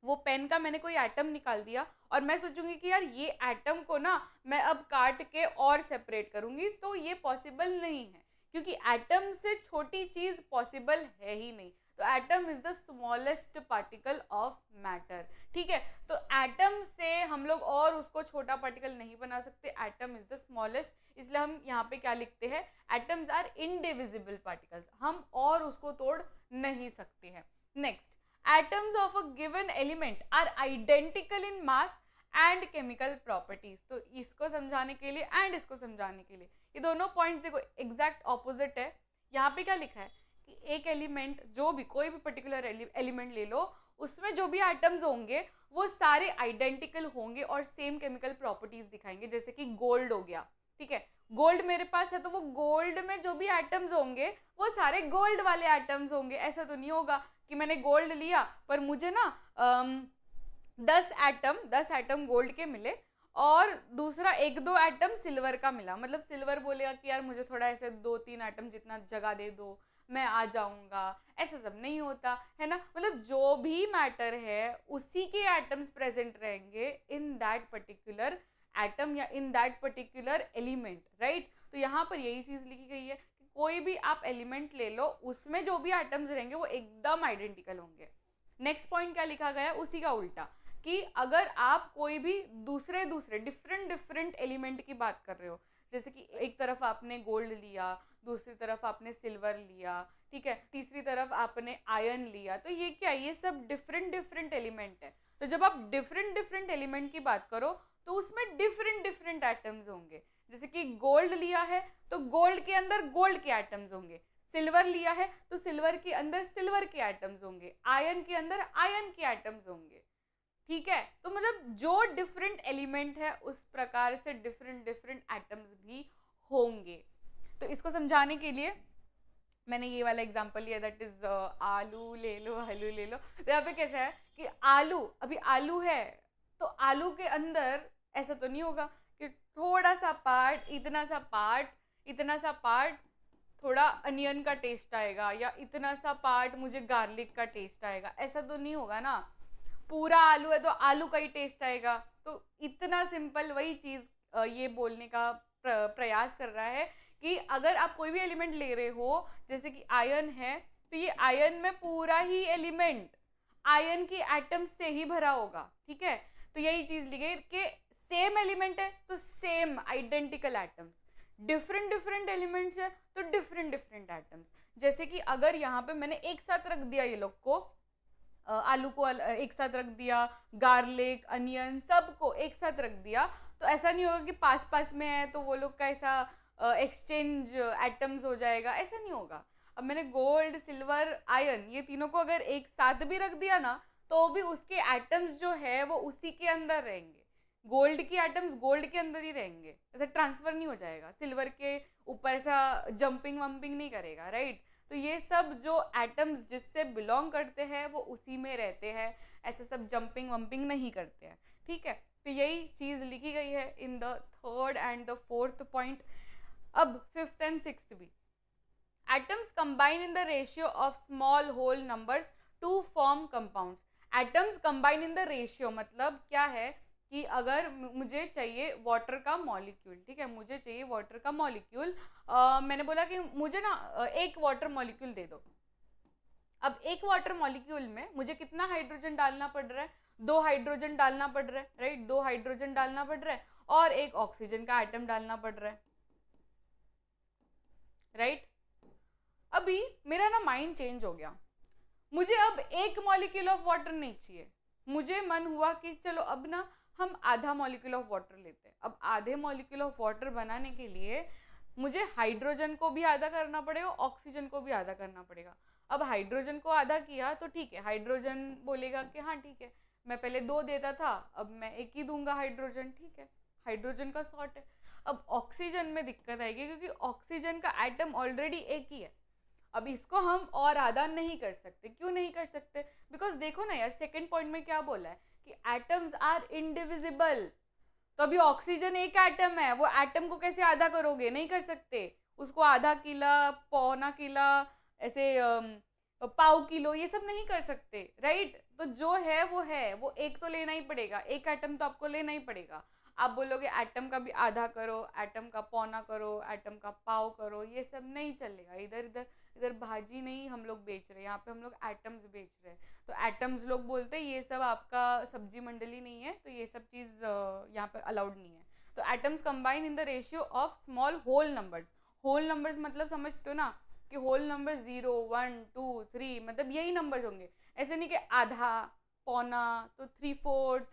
वो पेन का मैंने कोई एटम निकाल दिया और मैं सोचूंगी कि यार ये एटम को ना मैं अब काट के और सेपरेट करूंगी, तो ये पॉसिबल नहीं है, क्योंकि एटम से छोटी चीज पॉसिबल है ही नहीं। तो atom is the smallest particle of matter, ठीक है। तो एटम से हम लोग और उसको छोटा पार्टिकल नहीं बना सकते, एटम इज द स्मॉलेस्ट, इसलिए हम यहाँ पे क्या लिखते हैं, एटम्स आर इनडिविजिबल पार्टिकल्स, हम और उसको तोड़ नहीं सकते हैं। Next, atoms of a given element are identical in mass and chemical properties। तो इसको समझाने के लिए and इसको समझाने के लिए ये दोनों पॉइंट देखो एग्जैक्ट ऑपोजिट है। यहाँ पे क्या लिखा है कि एक एलिमेंट, जो भी कोई भी पर्टिकुलर एलिमेंट ले लो, उसमें जो भी एटम्स होंगे वो सारे आइडेंटिकल होंगे और सेम केमिकल प्रॉपर्टीज दिखाएंगे। जैसे कि गोल्ड हो गया, ठीक है, गोल्ड मेरे पास है तो वो गोल्ड में जो भी एटम्स होंगे वो सारे गोल्ड वाले एटम्स होंगे। ऐसा तो नहीं होगा कि मैंने गोल्ड लिया पर मुझे ना 10 एटम गोल्ड के मिले और दूसरा 1-2 एटम सिल्वर का मिला। मतलब सिल्वर बोलेगा कि यार मुझे थोड़ा ऐसे 2-3 एटम जितना जगह दे दो, मैं आ जाऊंगा। ऐसा सब नहीं होता है ना। मतलब जो भी मैटर है उसी के एटम्स प्रेजेंट रहेंगे इन दैट पर्टिकुलर एटम या in that particular element, right. तो यहाँ पर यही चीज लिखी गई है कि कोई भी आप एलिमेंट ले लो, उसमें जो भी एटम्स रहेंगे वो एकदम आइडेंटिकल होंगे। नेक्स्ट पॉइंट क्या लिखा गया है, उसी का उल्टा, कि अगर आप कोई भी दूसरे डिफरेंट एलिमेंट की बात कर रहे हो, जैसे कि एक तरफ आपने गोल्ड लिया, दूसरी तरफ आपने सिल्वर लिया, ठीक है, तीसरी तरफ आपने आयरन लिया, तो ये क्या है, ये सब डिफरेंट एलिमेंट है। तो जब आप डिफरेंट एलिमेंट की बात करो तो उसमें डिफरेंट एटम्स होंगे। जैसे कि गोल्ड लिया है तो गोल्ड के अंदर गोल्ड के एटम्स होंगे, सिल्वर लिया है तो सिल्वर के अंदर सिल्वर के एटम्स होंगे, आयरन के अंदर आयरन के एटम्स होंगे, ठीक है। तो मतलब जो डिफरेंट एलिमेंट है उस प्रकार से डिफरेंट एटम्स भी होंगे। तो इसको समझाने के लिए मैंने ये वाला एग्जांपल लिया, दैट इज आलू ले लो, आलू ले लो। तो यहाँ पे कैसा है कि आलू, अभी आलू है तो आलू के अंदर ऐसा तो नहीं होगा कि थोड़ा सा पार्ट, इतना सा पार्ट थोड़ा अनियन का टेस्ट आएगा या इतना सा पार्ट मुझे गार्लिक का टेस्ट आएगा। ऐसा तो नहीं होगा ना। पूरा आलू है तो आलू का ही टेस्ट आएगा। तो इतना सिंपल वही चीज ये बोलने का प्रयास कर रहा है कि अगर आप कोई भी एलिमेंट ले रहे हो, जैसे कि आयरन है, तो ये आयरन में पूरा ही एलिमेंट आयरन की एटम से ही भरा होगा, ठीक है। तो यही चीज लिखे कि सेम एलिमेंट है तो same identical atoms, different elements है तो डिफरेंट एटम्स। जैसे कि अगर यहाँ पे मैंने एक साथ रख दिया ये लोग को, आलू को एक साथ रख दिया, गार्लिक, अनियन सबको एक साथ रख दिया, तो ऐसा नहीं होगा कि पास में है तो वो लोग का ऐसा एक्सचेंज एटम्स हो जाएगा, ऐसा नहीं होगा। अब मैंने गोल्ड, सिल्वर, आयरन ये तीनों को अगर एक साथ भी रख दिया ना तो भी उसके एटम्स जो है वो उसी के अंदर रहेंगे। गोल्ड की एटम्स गोल्ड के अंदर ही रहेंगे, ऐसा ट्रांसफर नहीं हो जाएगा, सिल्वर के ऊपर ऐसा जंपिंग वंपिंग नहीं करेगा, राइट। तो ये सब जो एटम्स जिससे बिलोंग करते हैं वो उसी में रहते हैं, ऐसे सब जंपिंग वंपिंग नहीं करते हैं, ठीक है। तो यही चीज लिखी गई है in the third and the fourth point. अब फिफ्थ एंड सिक्स्थ भी, atoms combine in the ratio of small whole numbers to form compounds. Atoms combine in the ratio मतलब क्या है कि अगर मुझे चाहिए वाटर का मॉलिक्यूल, ठीक है, मुझे चाहिए वाटर का मॉलिक्यूल, मैंने बोला कि मुझे ना एक वाटर मॉलिक्यूल दे दो। अब एक वाटर मॉलिक्यूल में मुझे कितना हाइड्रोजन डालना पड़ रहा है, 2 हाइड्रोजन डालना पड़ रहा है, राइट, 2 हाइड्रोजन डालना पड़ रहा है और एक ऑक्सीजन का एटम डालना पड़ रहा है, राइट। अभी मेरा ना माइंड चेंज हो गया, मुझे अब एक मॉलिक्यूल ऑफ वाटर नहीं चाहिए, मुझे मन हुआ कि चलो अब ना हम आधा मॉलिक्यूल ऑफ वाटर लेते हैं। अब आधे मॉलिक्यूल ऑफ वाटर बनाने के लिए मुझे हाइड्रोजन को भी आधा करना पड़ेगा, ऑक्सीजन को भी आधा करना पड़ेगा। अब हाइड्रोजन को आधा किया तो ठीक है, हाइड्रोजन बोलेगा कि हाँ ठीक है, मैं पहले 2 देता था अब मैं 1 ही दूंगा हाइड्रोजन, ठीक है, हाइड्रोजन का सॉर्ट है। अब ऑक्सीजन में दिक्कत आएगी क्योंकि ऑक्सीजन का एटम ऑलरेडी एक ही है। अब इसको हम और आधा नहीं कर सकते। क्यों नहीं कर सकते? बिकॉज देखो ना यार, सेकेंड पॉइंट में क्या बोला है कि एटम्स आर इंडिविजिबल। तो अभी ऑक्सीजन एक एटम है, वो एटम को कैसे आधा करोगे? नहीं कर सकते। उसको आधा किला, पौना किला, ऐसे पाव किलो, ये सब नहीं कर सकते, राइट। तो जो है वो एक तो लेना ही पड़ेगा, एक एटम तो आपको लेना ही पड़ेगा। आप बोलोगे एटम का भी आधा करो, एटम का पौना करो, एटम का पाव करो, ये सब नहीं चलेगा। इधर भाजी नहीं हम लोग बेच रहे, यहाँ पे हम लोग एटम्स बेच रहे हैं। तो एटम्स लोग बोलते हैं ये सब आपका सब्जी मंडली नहीं है, तो ये सब चीज़ यहाँ पे अलाउड नहीं है। तो atoms combine in the ratio of small whole numbers. Whole numbers मतलब समझते हो ना कि होल नंबर 0, 1, 2, 3 मतलब यही नंबर्स होंगे, ऐसे नहीं कि आधा, पौना, तो 3/4,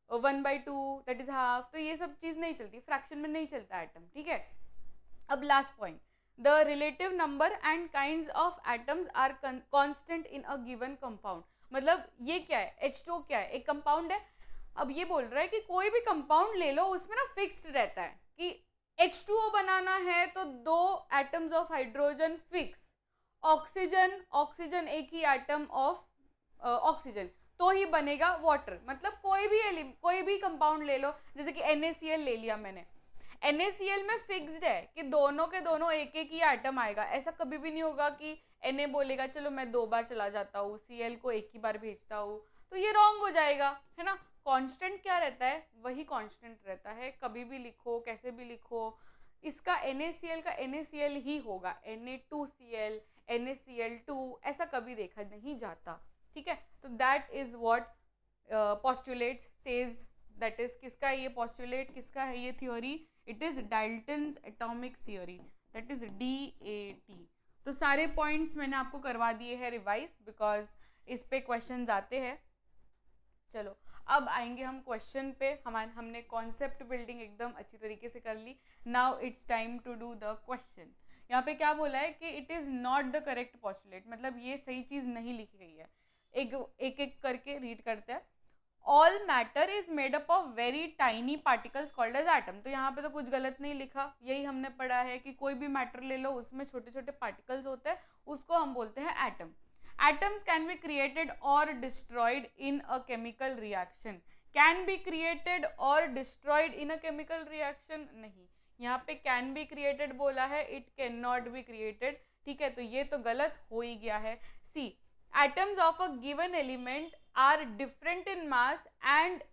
1/2 दैट इज हाफ, तो ये सब चीज नहीं चलती, फ्रैक्शन में नहीं चलता एटम, ठीक है। अब last point, the relative number and kinds of atoms are constant in a given compound. मतलब ये क्या है, H2O क्या है, एक कंपाउंड है। अब ये बोल रहा है कि कोई भी कंपाउंड ले लो, उसमें ना फिक्स्ड रहता है कि H2O बनाना है तो 2 atoms of hydrogen fix, oxygen एक ही एटम ऑफ ऑक्सीजन, तो ही बनेगा वाटर। मतलब कोई भी कंपाउंड ले लो, जैसे कि NaCl ले लिया मैंने, NaCl में फिक्स्ड है कि दोनों के दोनों एक एक ही एटम आएगा। ऐसा कभी भी नहीं होगा कि Na बोलेगा चलो मैं 2 बार चला जाता हूँ, Cl को एक ही बार भेजता हूँ, तो ये रॉन्ग हो जाएगा, है ना। कांस्टेंट क्या रहता है, वही कांस्टेंट रहता है, कभी भी लिखो कैसे भी लिखो, इसका NaCl का NaCl ही होगा, Na2Cl, NaCl2 ऐसा कभी देखा नहीं जाता, ठीक है। तो that is what postulates says, that is किसका ये postulate, किसका है ये theory, it is Dalton's atomic theory, that is DAT। तो सारे पॉइंट्स मैंने आपको करवा दिए हैं रिवाइज, बिकॉज इस पे क्वेश्चंस आते हैं। चलो अब आएंगे हम क्वेश्चन पे। हमने कॉन्सेप्ट बिल्डिंग एकदम अच्छी तरीके से कर ली। Now it's time to do the question. यहाँ पे क्या बोला है कि it is not the correct postulate, मतलब ये सही चीज़ नहीं लिखी गई है। एक करके रीड करते हैं। All matter is made up of very tiny particles called as atom. तो यहाँ पे तो कुछ गलत नहीं लिखा, यही हमने पढ़ा है कि कोई भी मैटर ले लो, उसमें छोटे छोटे पार्टिकल्स होते हैं, उसको हम बोलते हैं atom. Atoms can be created or destroyed in a chemical reaction. Can be created or destroyed in a chemical reaction? नहीं, यहाँ पे can be created बोला है, it cannot be created, ठीक है। तो ये तो गलत हो ही गया है। C, atoms of a given element are different in mass and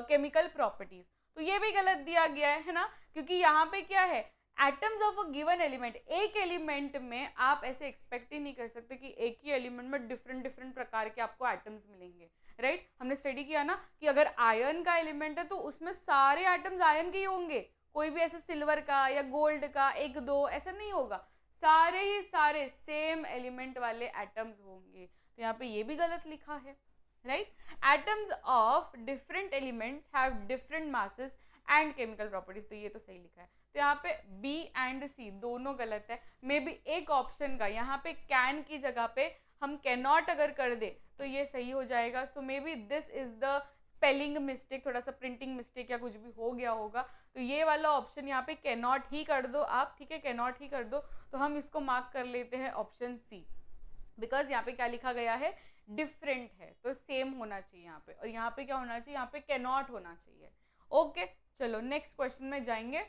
chemical properties। तो ये भी गलत दिया गया है ना, क्योंकि यहाँ पे क्या है, atoms of a given element, एक एलिमेंट में आप ऐसे एक्सपेक्ट ही नहीं कर सकते कि एक ही एलिमेंट में डिफरेंट डिफरेंट प्रकार के आपको एटम्स मिलेंगे, राइट। हमने स्टडी किया ना कि अगर आयरन का एलिमेंट है तो उसमें सारे एटम्स आयरन के ही होंगे, कोई भी ऐसे सिल्वर का या गोल्ड का 1-2 ऐसा नहीं होगा, सारे ही सारे सेम एलिमेंट वाले एटम्स होंगे। तो यहाँ पे ये भी गलत लिखा है, right. Atoms of different elements have different masses and chemical properties, तो ये तो सही लिखा है। तो यहाँ पे B एंड C दोनों गलत है। मे बी एक ऑप्शन का यहाँ पे कैन की जगह पे हम कैनॉट अगर कर दे तो ये सही हो जाएगा। So may be this is the spelling mistake, थोड़ा सा प्रिंटिंग मिस्टेक या कुछ भी हो गया होगा। तो ये वाला ऑप्शन यहाँ पे कैनॉट ही कर दो आप, ठीक है, कैनॉट ही कर दो। तो हम इसको मार्क कर लेते हैं ऑप्शन C, बिकॉज यहाँ पे क्या लिखा गया है, डिफरेंट है, तो सेम होना चाहिए यहाँ पे, और यहाँ पे क्या होना चाहिए, यहाँ पे कैनॉट होना चाहिए। ओके चलो नेक्स्ट क्वेश्चन में जाएंगे।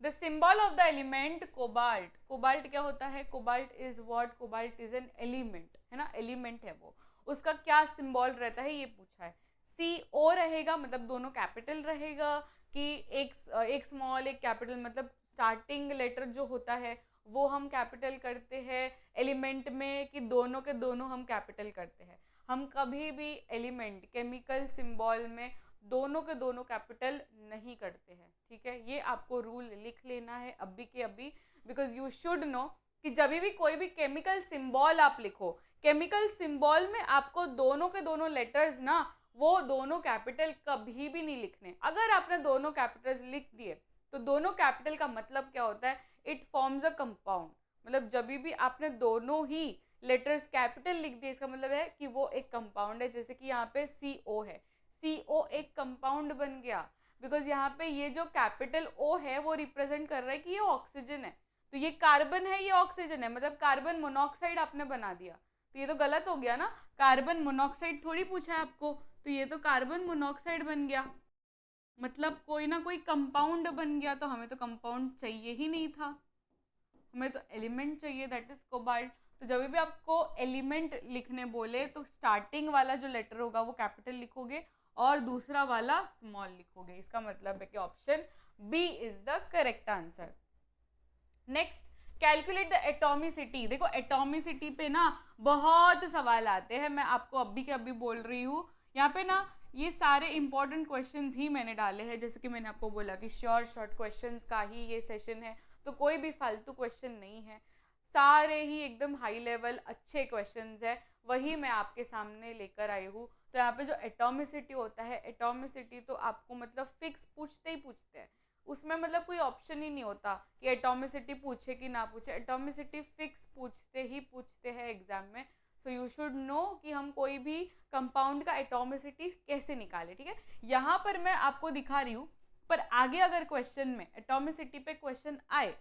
The symbol of the element cobalt. Cobalt क्या होता है, cobalt is what, cobalt is an element, है ना, एलिमेंट है वो, उसका क्या सिंबल रहता है ये पूछा है। CO रहेगा, मतलब दोनों कैपिटल रहेगा, कि एक स्मॉल एक कैपिटल, मतलब स्टार्टिंग लेटर जो होता है वो हम कैपिटल करते हैं एलिमेंट में, कि दोनों के दोनों हम कैपिटल करते हैं। हम कभी भी एलिमेंट केमिकल सिंबल में दोनों के दोनों कैपिटल नहीं करते हैं, ठीक है। ये आपको रूल लिख लेना है अभी के अभी, बिकॉज यू शुड नो कि जब भी कोई भी केमिकल सिंबल आप लिखो, केमिकल सिंबल में आपको दोनों के दोनों लेटर्स ना, वो दोनों कैपिटल कभी भी नहीं लिखने। अगर आपने दोनों कैपिटल्स लिख दिए तो दोनों कैपिटल का मतलब क्या होता है, इट फॉर्म्स अ कंपाउंड। मतलब जब भी आपने दोनों ही लेटर्स कैपिटल लिख दिए, इसका मतलब है कि वो एक कंपाउंड है। जैसे कि यहाँ पे CO है, CO एक कंपाउंड बन गया, बिकॉज यहाँ पे ये जो कैपिटल O है वो रिप्रेजेंट कर रहा है कि ये ऑक्सीजन है, तो ये कार्बन है, ये ऑक्सीजन है, मतलब कार्बन मोनोऑक्साइड आपने बना दिया, तो ये तो गलत हो गया ना। कार्बन मोनोऑक्साइड थोड़ी पूछा है आपको, तो ये तो कार्बन मोनोऑक्साइड बन गया, मतलब कोई ना कोई कंपाउंड बन गया। तो हमें तो कंपाउंड चाहिए ही नहीं था, हमें तो एलिमेंट चाहिए, दैट इज कोबाल्ट। तो जब भी आपको एलिमेंट लिखने बोले तो स्टार्टिंग वाला जो लेटर होगा वो कैपिटल लिखोगे और दूसरा वाला स्मॉल लिखोगे। इसका मतलब है कि option B is the correct answer. Next, calculate the atomicity. देखो एटॉमिसिटी पे ना बहुत सवाल आते हैं, मैं आपको अभी के अभी बोल रही हूँ। यहाँ पे ना ये सारे इंपॉर्टेंट क्वेश्चंस ही मैंने डाले हैं, जैसे कि मैंने आपको बोला कि शॉर्ट क्वेश्चंस का ही ये सेशन है, तो कोई भी फालतू क्वेश्चन नहीं है। सारे ही एकदम हाई लेवल अच्छे क्वेश्चंस है, वही मैं आपके सामने लेकर आई हूँ। तो यहाँ पे जो एटॉमिसिटी होता है, एटॉमिसिटी तो आपको मतलब फिक्स पूछते ही पूछते हैं, उसमें मतलब कोई ऑप्शन ही नहीं होता कि एटॉमिसिटी पूछे कि ना पूछे, एटॉमिसिटी फिक्स पूछते हैं एग्जाम में। सो यू शुड नो कि हम कोई भी कंपाउंड का एटॉमिसिटी कैसे निकाले, ठीक है। यहाँ पर मैं आपको दिखा रही हूँ, पर आगे अगर क्वेश्चन में एटॉमिसिटी पे क्वेश्चन आए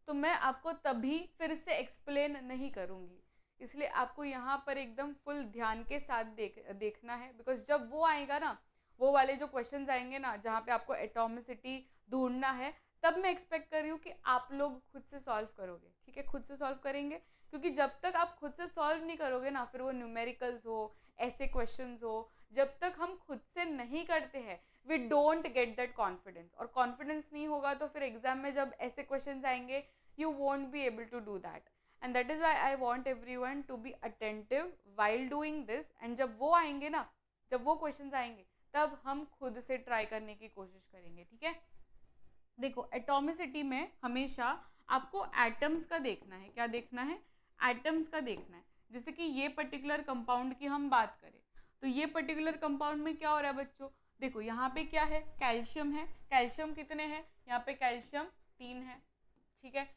तो मैं आपको तभी फिर से एक्सप्लेन नहीं करूँगी, इसलिए आपको यहाँ पर एकदम फुल ध्यान के साथ देखना है, बिकॉज जब वो आएगा ना, वो वाले जो क्वेश्चंस आएंगे ना जहाँ पे आपको एटॉमिसिटी ढूंढना है, तब मैं एक्सपेक्ट कर रही हूँ कि आप लोग खुद से सॉल्व करोगे, ठीक है, खुद से सॉल्व करेंगे। क्योंकि जब तक आप खुद से सॉल्व नहीं करोगे ना, फिर वो न्यूमेरिकल्स हो, ऐसे क्वेश्चंस हो, जब तक हम खुद से नहीं करते हैं, we don't get that confidence, और कॉन्फिडेंस नहीं होगा तो फिर एग्जाम में जब ऐसे क्वेश्चंस आएंगे, you won't be able to do that, and that is why I want everyone to be attentive while doing this, and जब वो आएंगे ना, जब वो क्वेश्चंस आएंगे, तब हम खुद से ट्राई करने की कोशिश करेंगे, ठीक है। देखो एटॉमिसिटी में हमेशा आपको एटम्स का देखना है, क्या देखना है, एटम्स का देखना है। जैसे कि ये पर्टिकुलर कंपाउंड की हम बात करें, तो ये पर्टिकुलर कंपाउंड में क्या हो रहा है बच्चों, देखो यहाँ पे क्या है, कैल्शियम है, कैल्शियम कितने हैं, यहाँ पे कैल्शियम 3 है, ठीक है।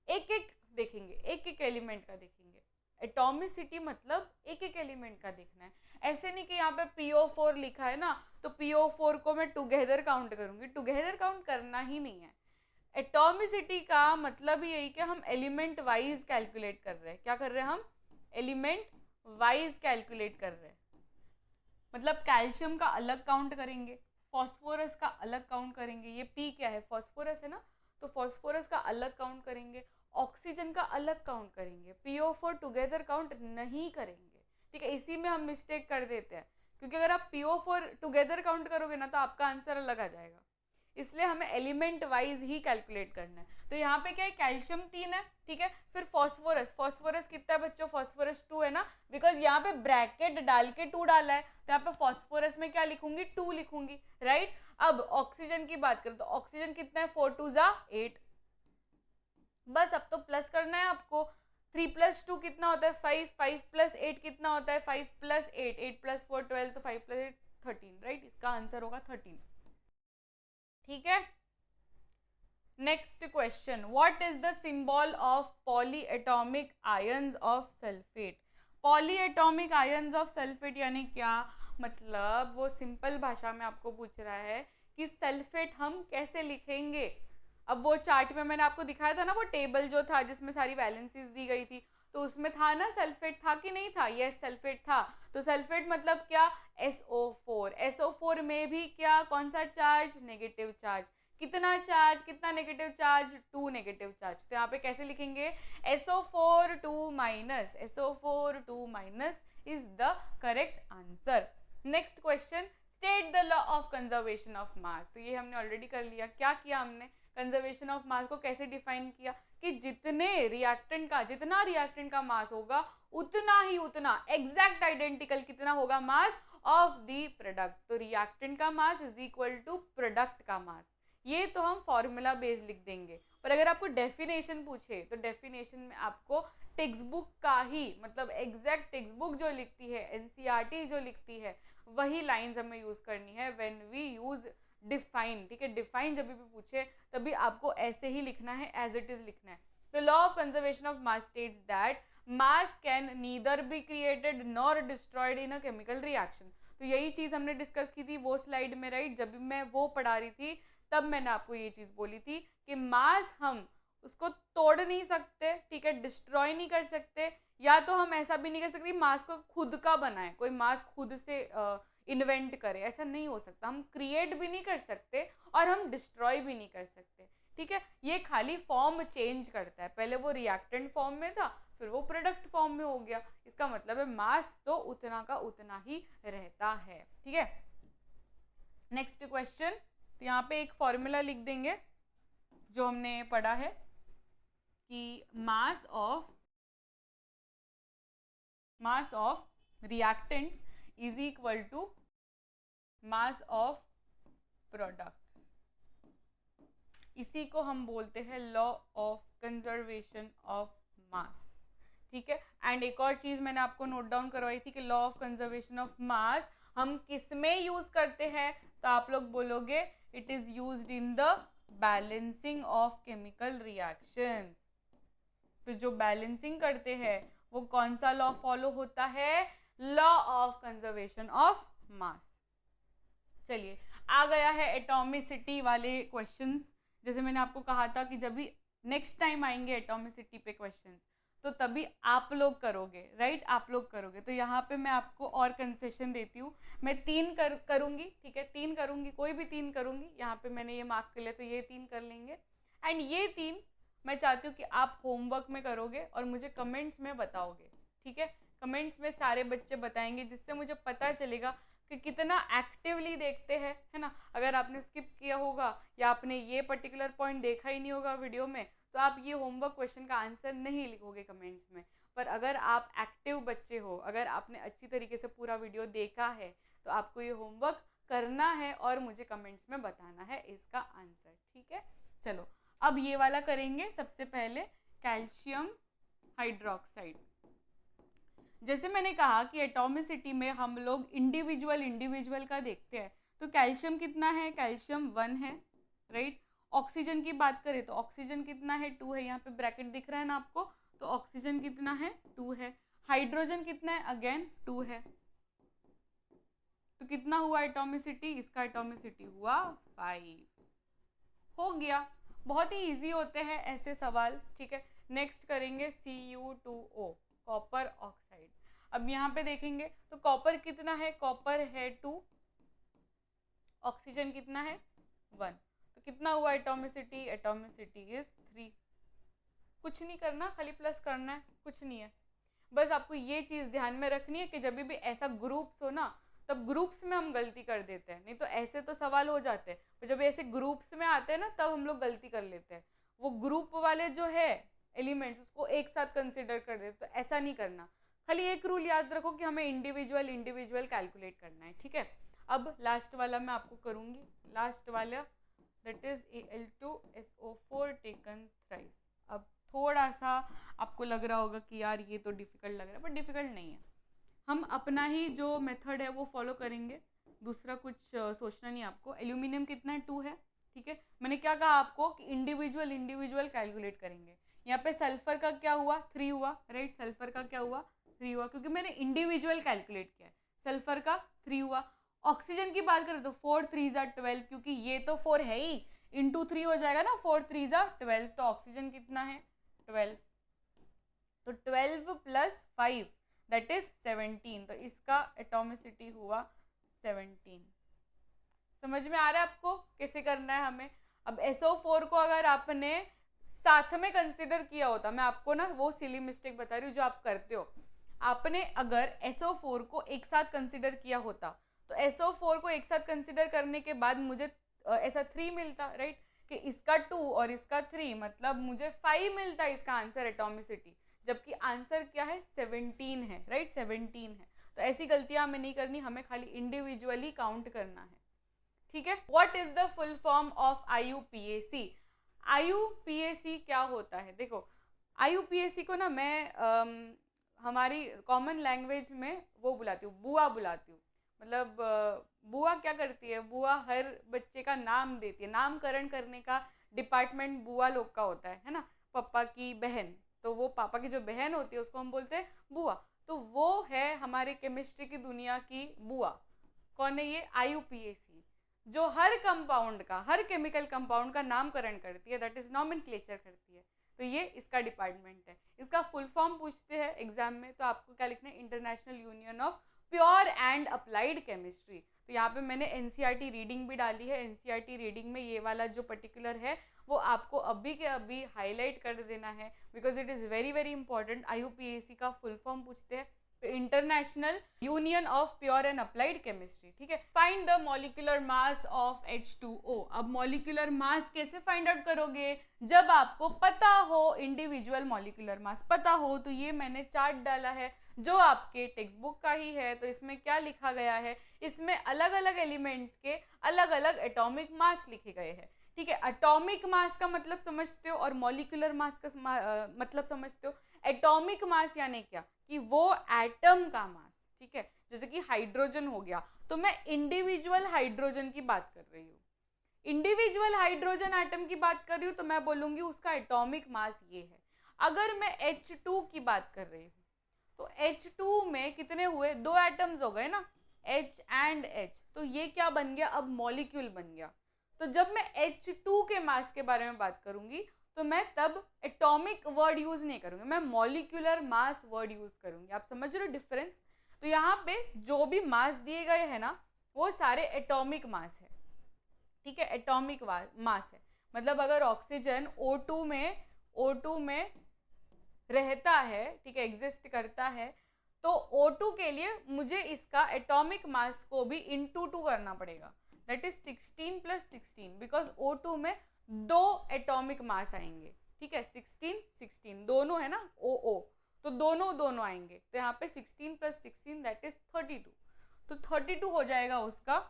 एक एक देखेंगे, एक एक एलिमेंट का देखेंगे, एटॉमिसिटी मतलब एक एक एलिमेंट का देखना है। ऐसे नहीं कि यहाँ पे PO4 लिखा है ना, तो PO4 को मैं टुगेदर काउंट करूंगी, टुगेदर काउंट करना ही नहीं है। एटॉमिसिटी का मतलब यही कि हम एलिमेंट वाइज कैलकुलेट कर रहे हैं, क्या कर रहे हैं हम, एलिमेंट वाइज कैलकुलेट कर रहे हैं। मतलब कैल्शियम का अलग काउंट करेंगे, फॉस्फोरस का अलग काउंट करेंगे, ये P क्या है, फॉस्फोरस है ना, तो फॉस्फोरस का अलग काउंट करेंगे, ऑक्सीजन का अलग काउंट करेंगे, PO4 टुगेदर काउंट नहीं करेंगे, ठीक है। इसी में हम मिस्टेक कर देते हैं, क्योंकि अगर आप PO4 टुगेदर काउंट करोगे ना तो आपका आंसर अलग आ जाएगा, इसलिए हमें एलिमेंट वाइज ही कैलकुलेट करना है। तो यहाँ पे क्या है, कैल्शियम 3 है, ठीक है। फिर फॉस्फोरस, फॉस्फोरस कितना है बच्चों, फॉस्फोरस 2 है ना, बिकॉज यहाँ पे ब्रैकेट डाल के 2 डाला है, तो यहाँ पे फॉस्फोरस में क्या लिखूंगी, 2 लिखूंगी, राइट। अब ऑक्सीजन की बात करें तो ऑक्सीजन कितना है, 4 2 जा 8, बस अब तो प्लस करना है आपको। 3 + 2 कितना होता है, 5, 5 + 8 कितना होता है, 5 + 8, 8 + 4 12, तो 5 + 8 13, राइट, इसका आंसर होगा 13, ठीक है। Next question, what is the symbol of polyatomic ions of sulphate. Polyatomic ions of sulphate यानी क्या, मतलब वो सिंपल भाषा में आपको पूछ रहा है कि सल्फेट हम कैसे लिखेंगे। अब वो चार्ट में मैंने आपको दिखाया था ना, वो टेबल जो था जिसमें सारी वैलेंसीज दी गई थी, तो उसमें था ना सल्फेट, था कि नहीं था, यस सल्फेट था। तो सल्फेट मतलब क्या, SO4, SO4 में भी क्या, कौन सा चार्ज, नेगेटिव चार्ज, कितना चार्ज, कितना नेगेटिव चार्ज, 2 नेगेटिव चार्ज। तो यहाँ पे कैसे लिखेंगे, SO4 2- SO4 2- is the correct answer. Next question, state the law of conservation of mass. तो ये हमने ऑलरेडी कर लिया, क्या किया हमने, कंजर्वेशन ऑफ मास को कैसे डिफाइन किया कि जितना रिएक्टेंट का मास होगा उतना ही उतना एग्जैक्ट आइडेंटिकल कितना होगा मास ऑफ द प्रोडक्ट। तो रिएक्टेंट का mass is equal to product का मास, ये तो हम फॉर्मूला बेस्ड लिख देंगे। पर अगर आपको डेफिनेशन पूछे तो डेफिनेशन में आपको टेक्स्ट बुक का ही, मतलब एग्जैक्ट टेक्स्ट बुक जो लिखती है, NCERT जो लिखती है, वही लाइंस हमें यूज करनी है व्हेन वी यूज डिफाइन, ठीक है। डिफाइन जब भी पूछे तभी आपको ऐसे ही लिखना है, एज इट इज लिखना है। The law of conservation of mass states that mass can neither be created nor destroyed in a chemical reaction. तो यही चीज हमने डिस्कस की थी वो स्लाइड में, राइट। जब भी मैं वो पढ़ा रही थी तब मैंने आपको ये चीज बोली थी कि मास हम उसको तोड़ नहीं सकते, ठीक है, डिस्ट्रॉय नहीं कर सकते, या तो हम ऐसा भी नहीं कर सकते मास को खुद का बनाए, कोई मास खुद से इन्वेंट करे, ऐसा नहीं हो सकता। हम क्रिएट भी नहीं कर सकते और हम डिस्ट्रॉय भी नहीं कर सकते, ठीक है। ये खाली फॉर्म चेंज करता है, पहले वो रिएक्टेंट फॉर्म में था, फिर वो प्रोडक्ट फॉर्म में हो गया। इसका मतलब है मास तो उतना का उतना ही रहता है, ठीक है। नेक्स्ट क्वेश्चन, तो यहाँ पे एक फॉर्मूला लिख देंगे जो हमने पढ़ा है कि mass of reactants is equal to mass of product. इसी को हम बोलते हैं law of conservation of mass, ठीक है। एंड एक और चीज मैंने आपको नोट डाउन करवाई थी कि लॉ ऑफ कंजर्वेशन ऑफ मास हम किस में यूज करते हैं, तो आप लोग बोलोगे it is used in the balancing of chemical reactions. तो जो बैलेंसिंग करते हैं वो कौन सा लॉ फॉलो होता है, लॉ ऑफ कंजर्वेशन ऑफ मास। चलिए आ गया है एटॉमिसिटी वाले क्वेश्चंस। जैसे मैंने आपको कहा था कि जब भी नेक्स्ट टाइम आएंगे एटॉमिसिटी पे क्वेश्चंस तो तभी आप लोग करोगे, राइट, आप लोग करोगे। तो यहाँ पे मैं आपको और कंसेशन देती हूँ, मैं 3 करूँगी, ठीक है, 3 करूँगी, कोई भी 3 करूँगी। यहाँ पे मैंने ये मार्क कर लिया तो ये 3 कर लेंगे। एंड ये 3 मैं चाहती हूँ कि आप होमवर्क में करोगे और मुझे कमेंट्स में बताओगे, ठीक है। कमेंट्स में सारे बच्चे बताएंगे जिससे मुझे पता चलेगा कि कितना एक्टिवली देखते हैं, है ना। अगर आपने स्किप किया होगा या आपने ये पर्टिकुलर पॉइंट देखा ही नहीं होगा वीडियो में तो आप ये होमवर्क क्वेश्चन का आंसर नहीं लिखोगे कमेंट्स में। पर अगर आप एक्टिव बच्चे हो, अगर आपने अच्छी तरीके से पूरा वीडियो देखा है तो आपको ये होमवर्क करना है और मुझे कमेंट्स में बताना है इसका आंसर, ठीक है। चलो अब ये वाला करेंगे। सबसे पहले कैल्शियम हाइड्रोक्साइड। जैसे मैंने कहा कि एटॉमिसिटी में हम लोग इंडिविजुअल का देखते हैं। तो कैल्शियम कितना है, कैल्शियम 1 है, राइट। ऑक्सीजन की बात करें तो ऑक्सीजन कितना है, 2 है। यहाँ पे ब्रैकेट दिख रहा है ना आपको, तो ऑक्सीजन कितना है, 2 है। हाइड्रोजन कितना है, अगेन 2 है। तो कितना हुआ एटॉमिसिटी, इसका एटॉमिसिटी हुआ 5। हो गया, बहुत ही इजी होते हैं ऐसे सवाल, ठीक है। नेक्स्ट करेंगे Cu2O, कॉपर ऑक्साइड। अब यहाँ पे देखेंगे तो कॉपर कितना है, कॉपर है 2, ऑक्सीजन कितना है 1। तो कितना हुआ एटॉमिसिटी, एटॉमिसिटी इज 3। कुछ नहीं करना, खाली प्लस करना है, कुछ नहीं है। बस आपको ये चीज़ ध्यान में रखनी है कि जब भी ऐसा ग्रुप्स हो ना तब ग्रुप्स में हम गलती कर देते हैं, नहीं तो ऐसे तो सवाल हो जाते हैं, पर जब ऐसे ग्रुप्स में आते हैं ना तब हम लोग गलती कर लेते हैं। वो ग्रुप वाले जो है एलिमेंट्स उसको एक साथ कंसिडर कर देते, तो ऐसा नहीं करना। खाली एक रूल याद रखो कि हमें इंडिविजुअल कैलकुलेट करना है, ठीक है। अब लास्ट वाला मैं आपको करूँगी, लास्ट वाला that is Al2SO4 taken thrice. अब थोड़ा सा आपको लग रहा होगा कि यार ये तो डिफ़िकल्ट लग रहा है, पर डिफ़िकल्ट नहीं है। हम अपना ही जो मेथड है वो फॉलो करेंगे, दूसरा कुछ सोचना नहीं आपको। एल्यूमिनियम कितना है, 2 है, ठीक है। मैंने क्या कहा आपको कि इंडिविजुअल कैलकुलेट करेंगे। यहाँ पे सल्फर का क्या हुआ, 3 हुआ, राइट। सल्फर का क्या हुआ, 3 हुआ, क्योंकि मैंने इंडिविजुअल कैलकुलेट किया है। सल्फर का 3 हुआ। ऑक्सीजन की बात करें तो 4 3 12, क्योंकि ये तो 4 है ही, इंटू 3 हो जाएगा ना, 4 3 12। तो ऑक्सीजन कितना है 12, तो 12 + 5 दैट इज 17। तो इसका एटॉमिसिटी हुआ 17। समझ में आ रहा है आपको कैसे करना है हमें। अब SO4 को अगर आपने साथ में कंसिडर किया होता, मैं आपको ना वो सिली मिस्टेक बता रही हूँ जो आप करते हो, आपने अगर SO4 को एक साथ कंसिडर किया होता तो SO4 को एक साथ कंसिडर करने के बाद मुझे ऐसा 3 मिलता, राइट, कि इसका 2 और इसका 3 मतलब मुझे 5 मिलता इसका आंसर एटॉमिसिटी, जबकि आंसर क्या है 17 है, राइट, 17 है। तो ऐसी गलतियां हमें नहीं करनी, हमें खाली इंडिविजुअली काउंट करना है, ठीक है। What is the full form of IUPAC। IUPAC क्या होता है, देखो IUPAC को ना मैं हमारी कॉमन लैंग्वेज में वो बुलाती हूँ, बुआ बुलाती हूँ। मतलब बुआ क्या करती है, बुआ हर बच्चे का नाम देती है, नामकरण करने का डिपार्टमेंट बुआ लोग का होता है ना। पापा की बहन, तो वो पापा की जो बहन होती है उसको हम बोलते हैं बुआ। तो वो है हमारे केमिस्ट्री की दुनिया की बुआ। कौन है ये, IUPAC, जो हर कंपाउंड का, हर केमिकल कंपाउंड का नामकरण करती है, दैट इज नॉमेनक्लेचर करती है। तो ये इसका डिपार्टमेंट है। इसका फुल फॉर्म पूछते हैं एग्जाम में तो आपको क्या लिखना है, international union of pure and applied chemistry. तो यहाँ पे मैंने NCERT रीडिंग भी डाली है। NCERT रीडिंग में ये वाला जो पर्टिकुलर है वो आपको अभी के अभी हाईलाइट कर देना है, because it is very very important. IUPAC का फुल फॉर्म पूछते हैं तो international union of pure and applied chemistry, ठीक है। Find the molecular mass of H2O। अब मॉलिक्यूलर मास कैसे फाइंड आउट करोगे, जब आपको पता हो इंडिविजुअल मॉलिक्यूलर मास पता हो। तो ये मैंने चार्ट डाला है जो आपके टेक्स्ट बुक का ही है। तो इसमें क्या लिखा गया है, इसमें अलग अलग एलिमेंट्स के अलग अलग एटॉमिक मास लिखे गए हैं, ठीक है। एटॉमिक मास का मतलब समझते हो और मॉलिक्यूलर मास का मतलब समझते हो। एटॉमिक मास यानी क्या, कि वो एटम का मास, ठीक है। जैसे कि हाइड्रोजन हो गया, तो मैं इंडिविजुअल हाइड्रोजन की बात कर रही हूँ, इंडिविजुअल हाइड्रोजन एटम की बात कर रही हूँ, तो मैं बोलूंगी उसका एटॉमिक मास ये है। अगर मैं H2 की बात कर रही हूँ, तो H2 में कितने हुए, 2 एटम्स हो गए ना, H एंड H, तो ये क्या बन गया, अब मॉलिक्यूल बन गया। तो जब मैं H2 के मास के बारे में बात करूंगी, तो मैं तब एटॉमिक वर्ड यूज नहीं करूंगी, मैं मॉलिक्यूलर मास वर्ड यूज करूंगी। आप समझ रहे हो डिफरेंस? तो यहाँ पे जो भी मास दिए गए हैं ना, वो सारे एटॉमिक मास है, ठीक है, एटॉमिक मास है। मतलब अगर ऑक्सीजन O2 में रहता है, ठीक है, एग्जिस्ट करता है, तो O2 के लिए मुझे इसका एटॉमिक मास को भी इंटू 2 करना पड़ेगा, दैट इज 16 + 16, बिकॉज O2 में 2 एटॉमिक मास आएंगे, ठीक है, 16 दोनों है ना, OO, तो दोनों आएंगे, तो यहाँ पे 16 + 16 दैट इज 32, तो 32 हो जाएगा उसका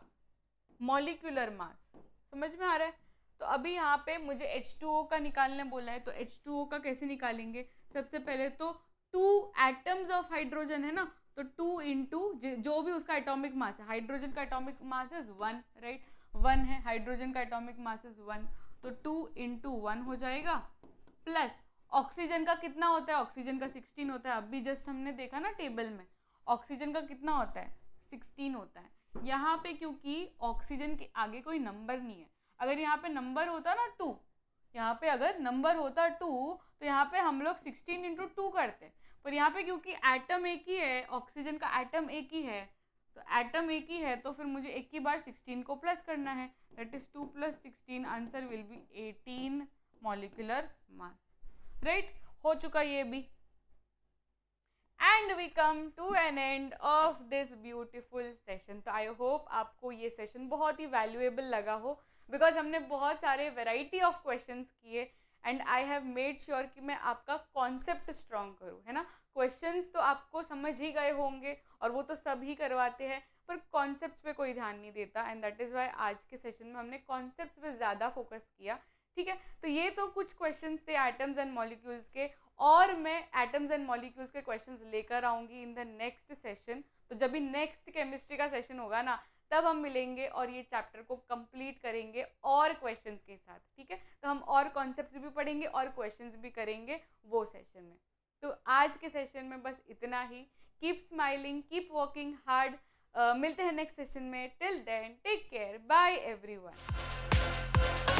मॉलिक्यूलर मास। समझ में आ रहा है? तो अभी यहाँ पे मुझे H2O का निकालने बोला है, तो H2O का कैसे निकालेंगे, सबसे पहले तो 2 एटम्स ऑफ हाइड्रोजन है ना, तो 2 इंटू जो भी उसका एटॉमिक मास है, हाइड्रोजन का एटॉमिक मास इज 1, राइट, 1 है, हाइड्रोजन का एटॉमिक मास इज 1, तो 2 इंटू 1 हो जाएगा, प्लस ऑक्सीजन का कितना होता है, ऑक्सीजन का 16 होता है, अभी जस्ट हमने देखा ना टेबल में, ऑक्सीजन का कितना होता है, 16 होता है। यहाँ पे क्योंकि ऑक्सीजन के आगे कोई नंबर नहीं है, अगर यहाँ पे नंबर होता ना 2, यहाँ पे अगर नंबर होता 2, तो यहाँ पे हम लोग 16 × 2 करते, पर यहाँ पे क्योंकि एटम एक ही है, ऑक्सीजन का एटम एक ही है, तो एटम एक ही है, तो फिर मुझे एक ही बार 16 को प्लस करना है, that is 2 + 16, answer will be 18 molecular mass, right, हो चुका ये भी। And we come to an end of this beautiful session. तो आई होप आपको ये सेशन बहुत ही वैल्यूएबल लगा हो, बिकॉज हमने बहुत सारे वेराइटी ऑफ क्वेश्चंस किए, and I have made sure कि मैं आपका कॉन्सेप्ट स्ट्रॉन्ग करूँ, है ना। क्वेश्चंस तो आपको समझ ही गए होंगे, और वो तो सभी करवाते हैं, पर कॉन्सेप्ट्स पे कोई ध्यान नहीं देता, एंड दैट इज़ वाई आज के सेशन में हमने कॉन्सेप्ट्स पे ज़्यादा फोकस किया, ठीक है। तो ये तो कुछ क्वेश्चंस थे एटम्स एंड मॉलिक्यूल्स के, और मैं एटम्स एंड मॉलिक्यूल्स के क्वेश्चंस लेकर आऊँगी इन द नेक्स्ट सेशन। तो जब भी नेक्स्ट केमिस्ट्री का सेशन होगा ना, तब हम मिलेंगे और ये चैप्टर को कंप्लीट करेंगे और क्वेश्चंस के साथ, ठीक है। तो हम और कॉन्सेप्ट्स भी पढ़ेंगे और क्वेश्चंस भी करेंगे वो सेशन में। तो आज के सेशन में बस इतना ही। Keep smiling, keep working hard. मिलते हैं नेक्स्ट सेशन में। Till then take care, bye everyone.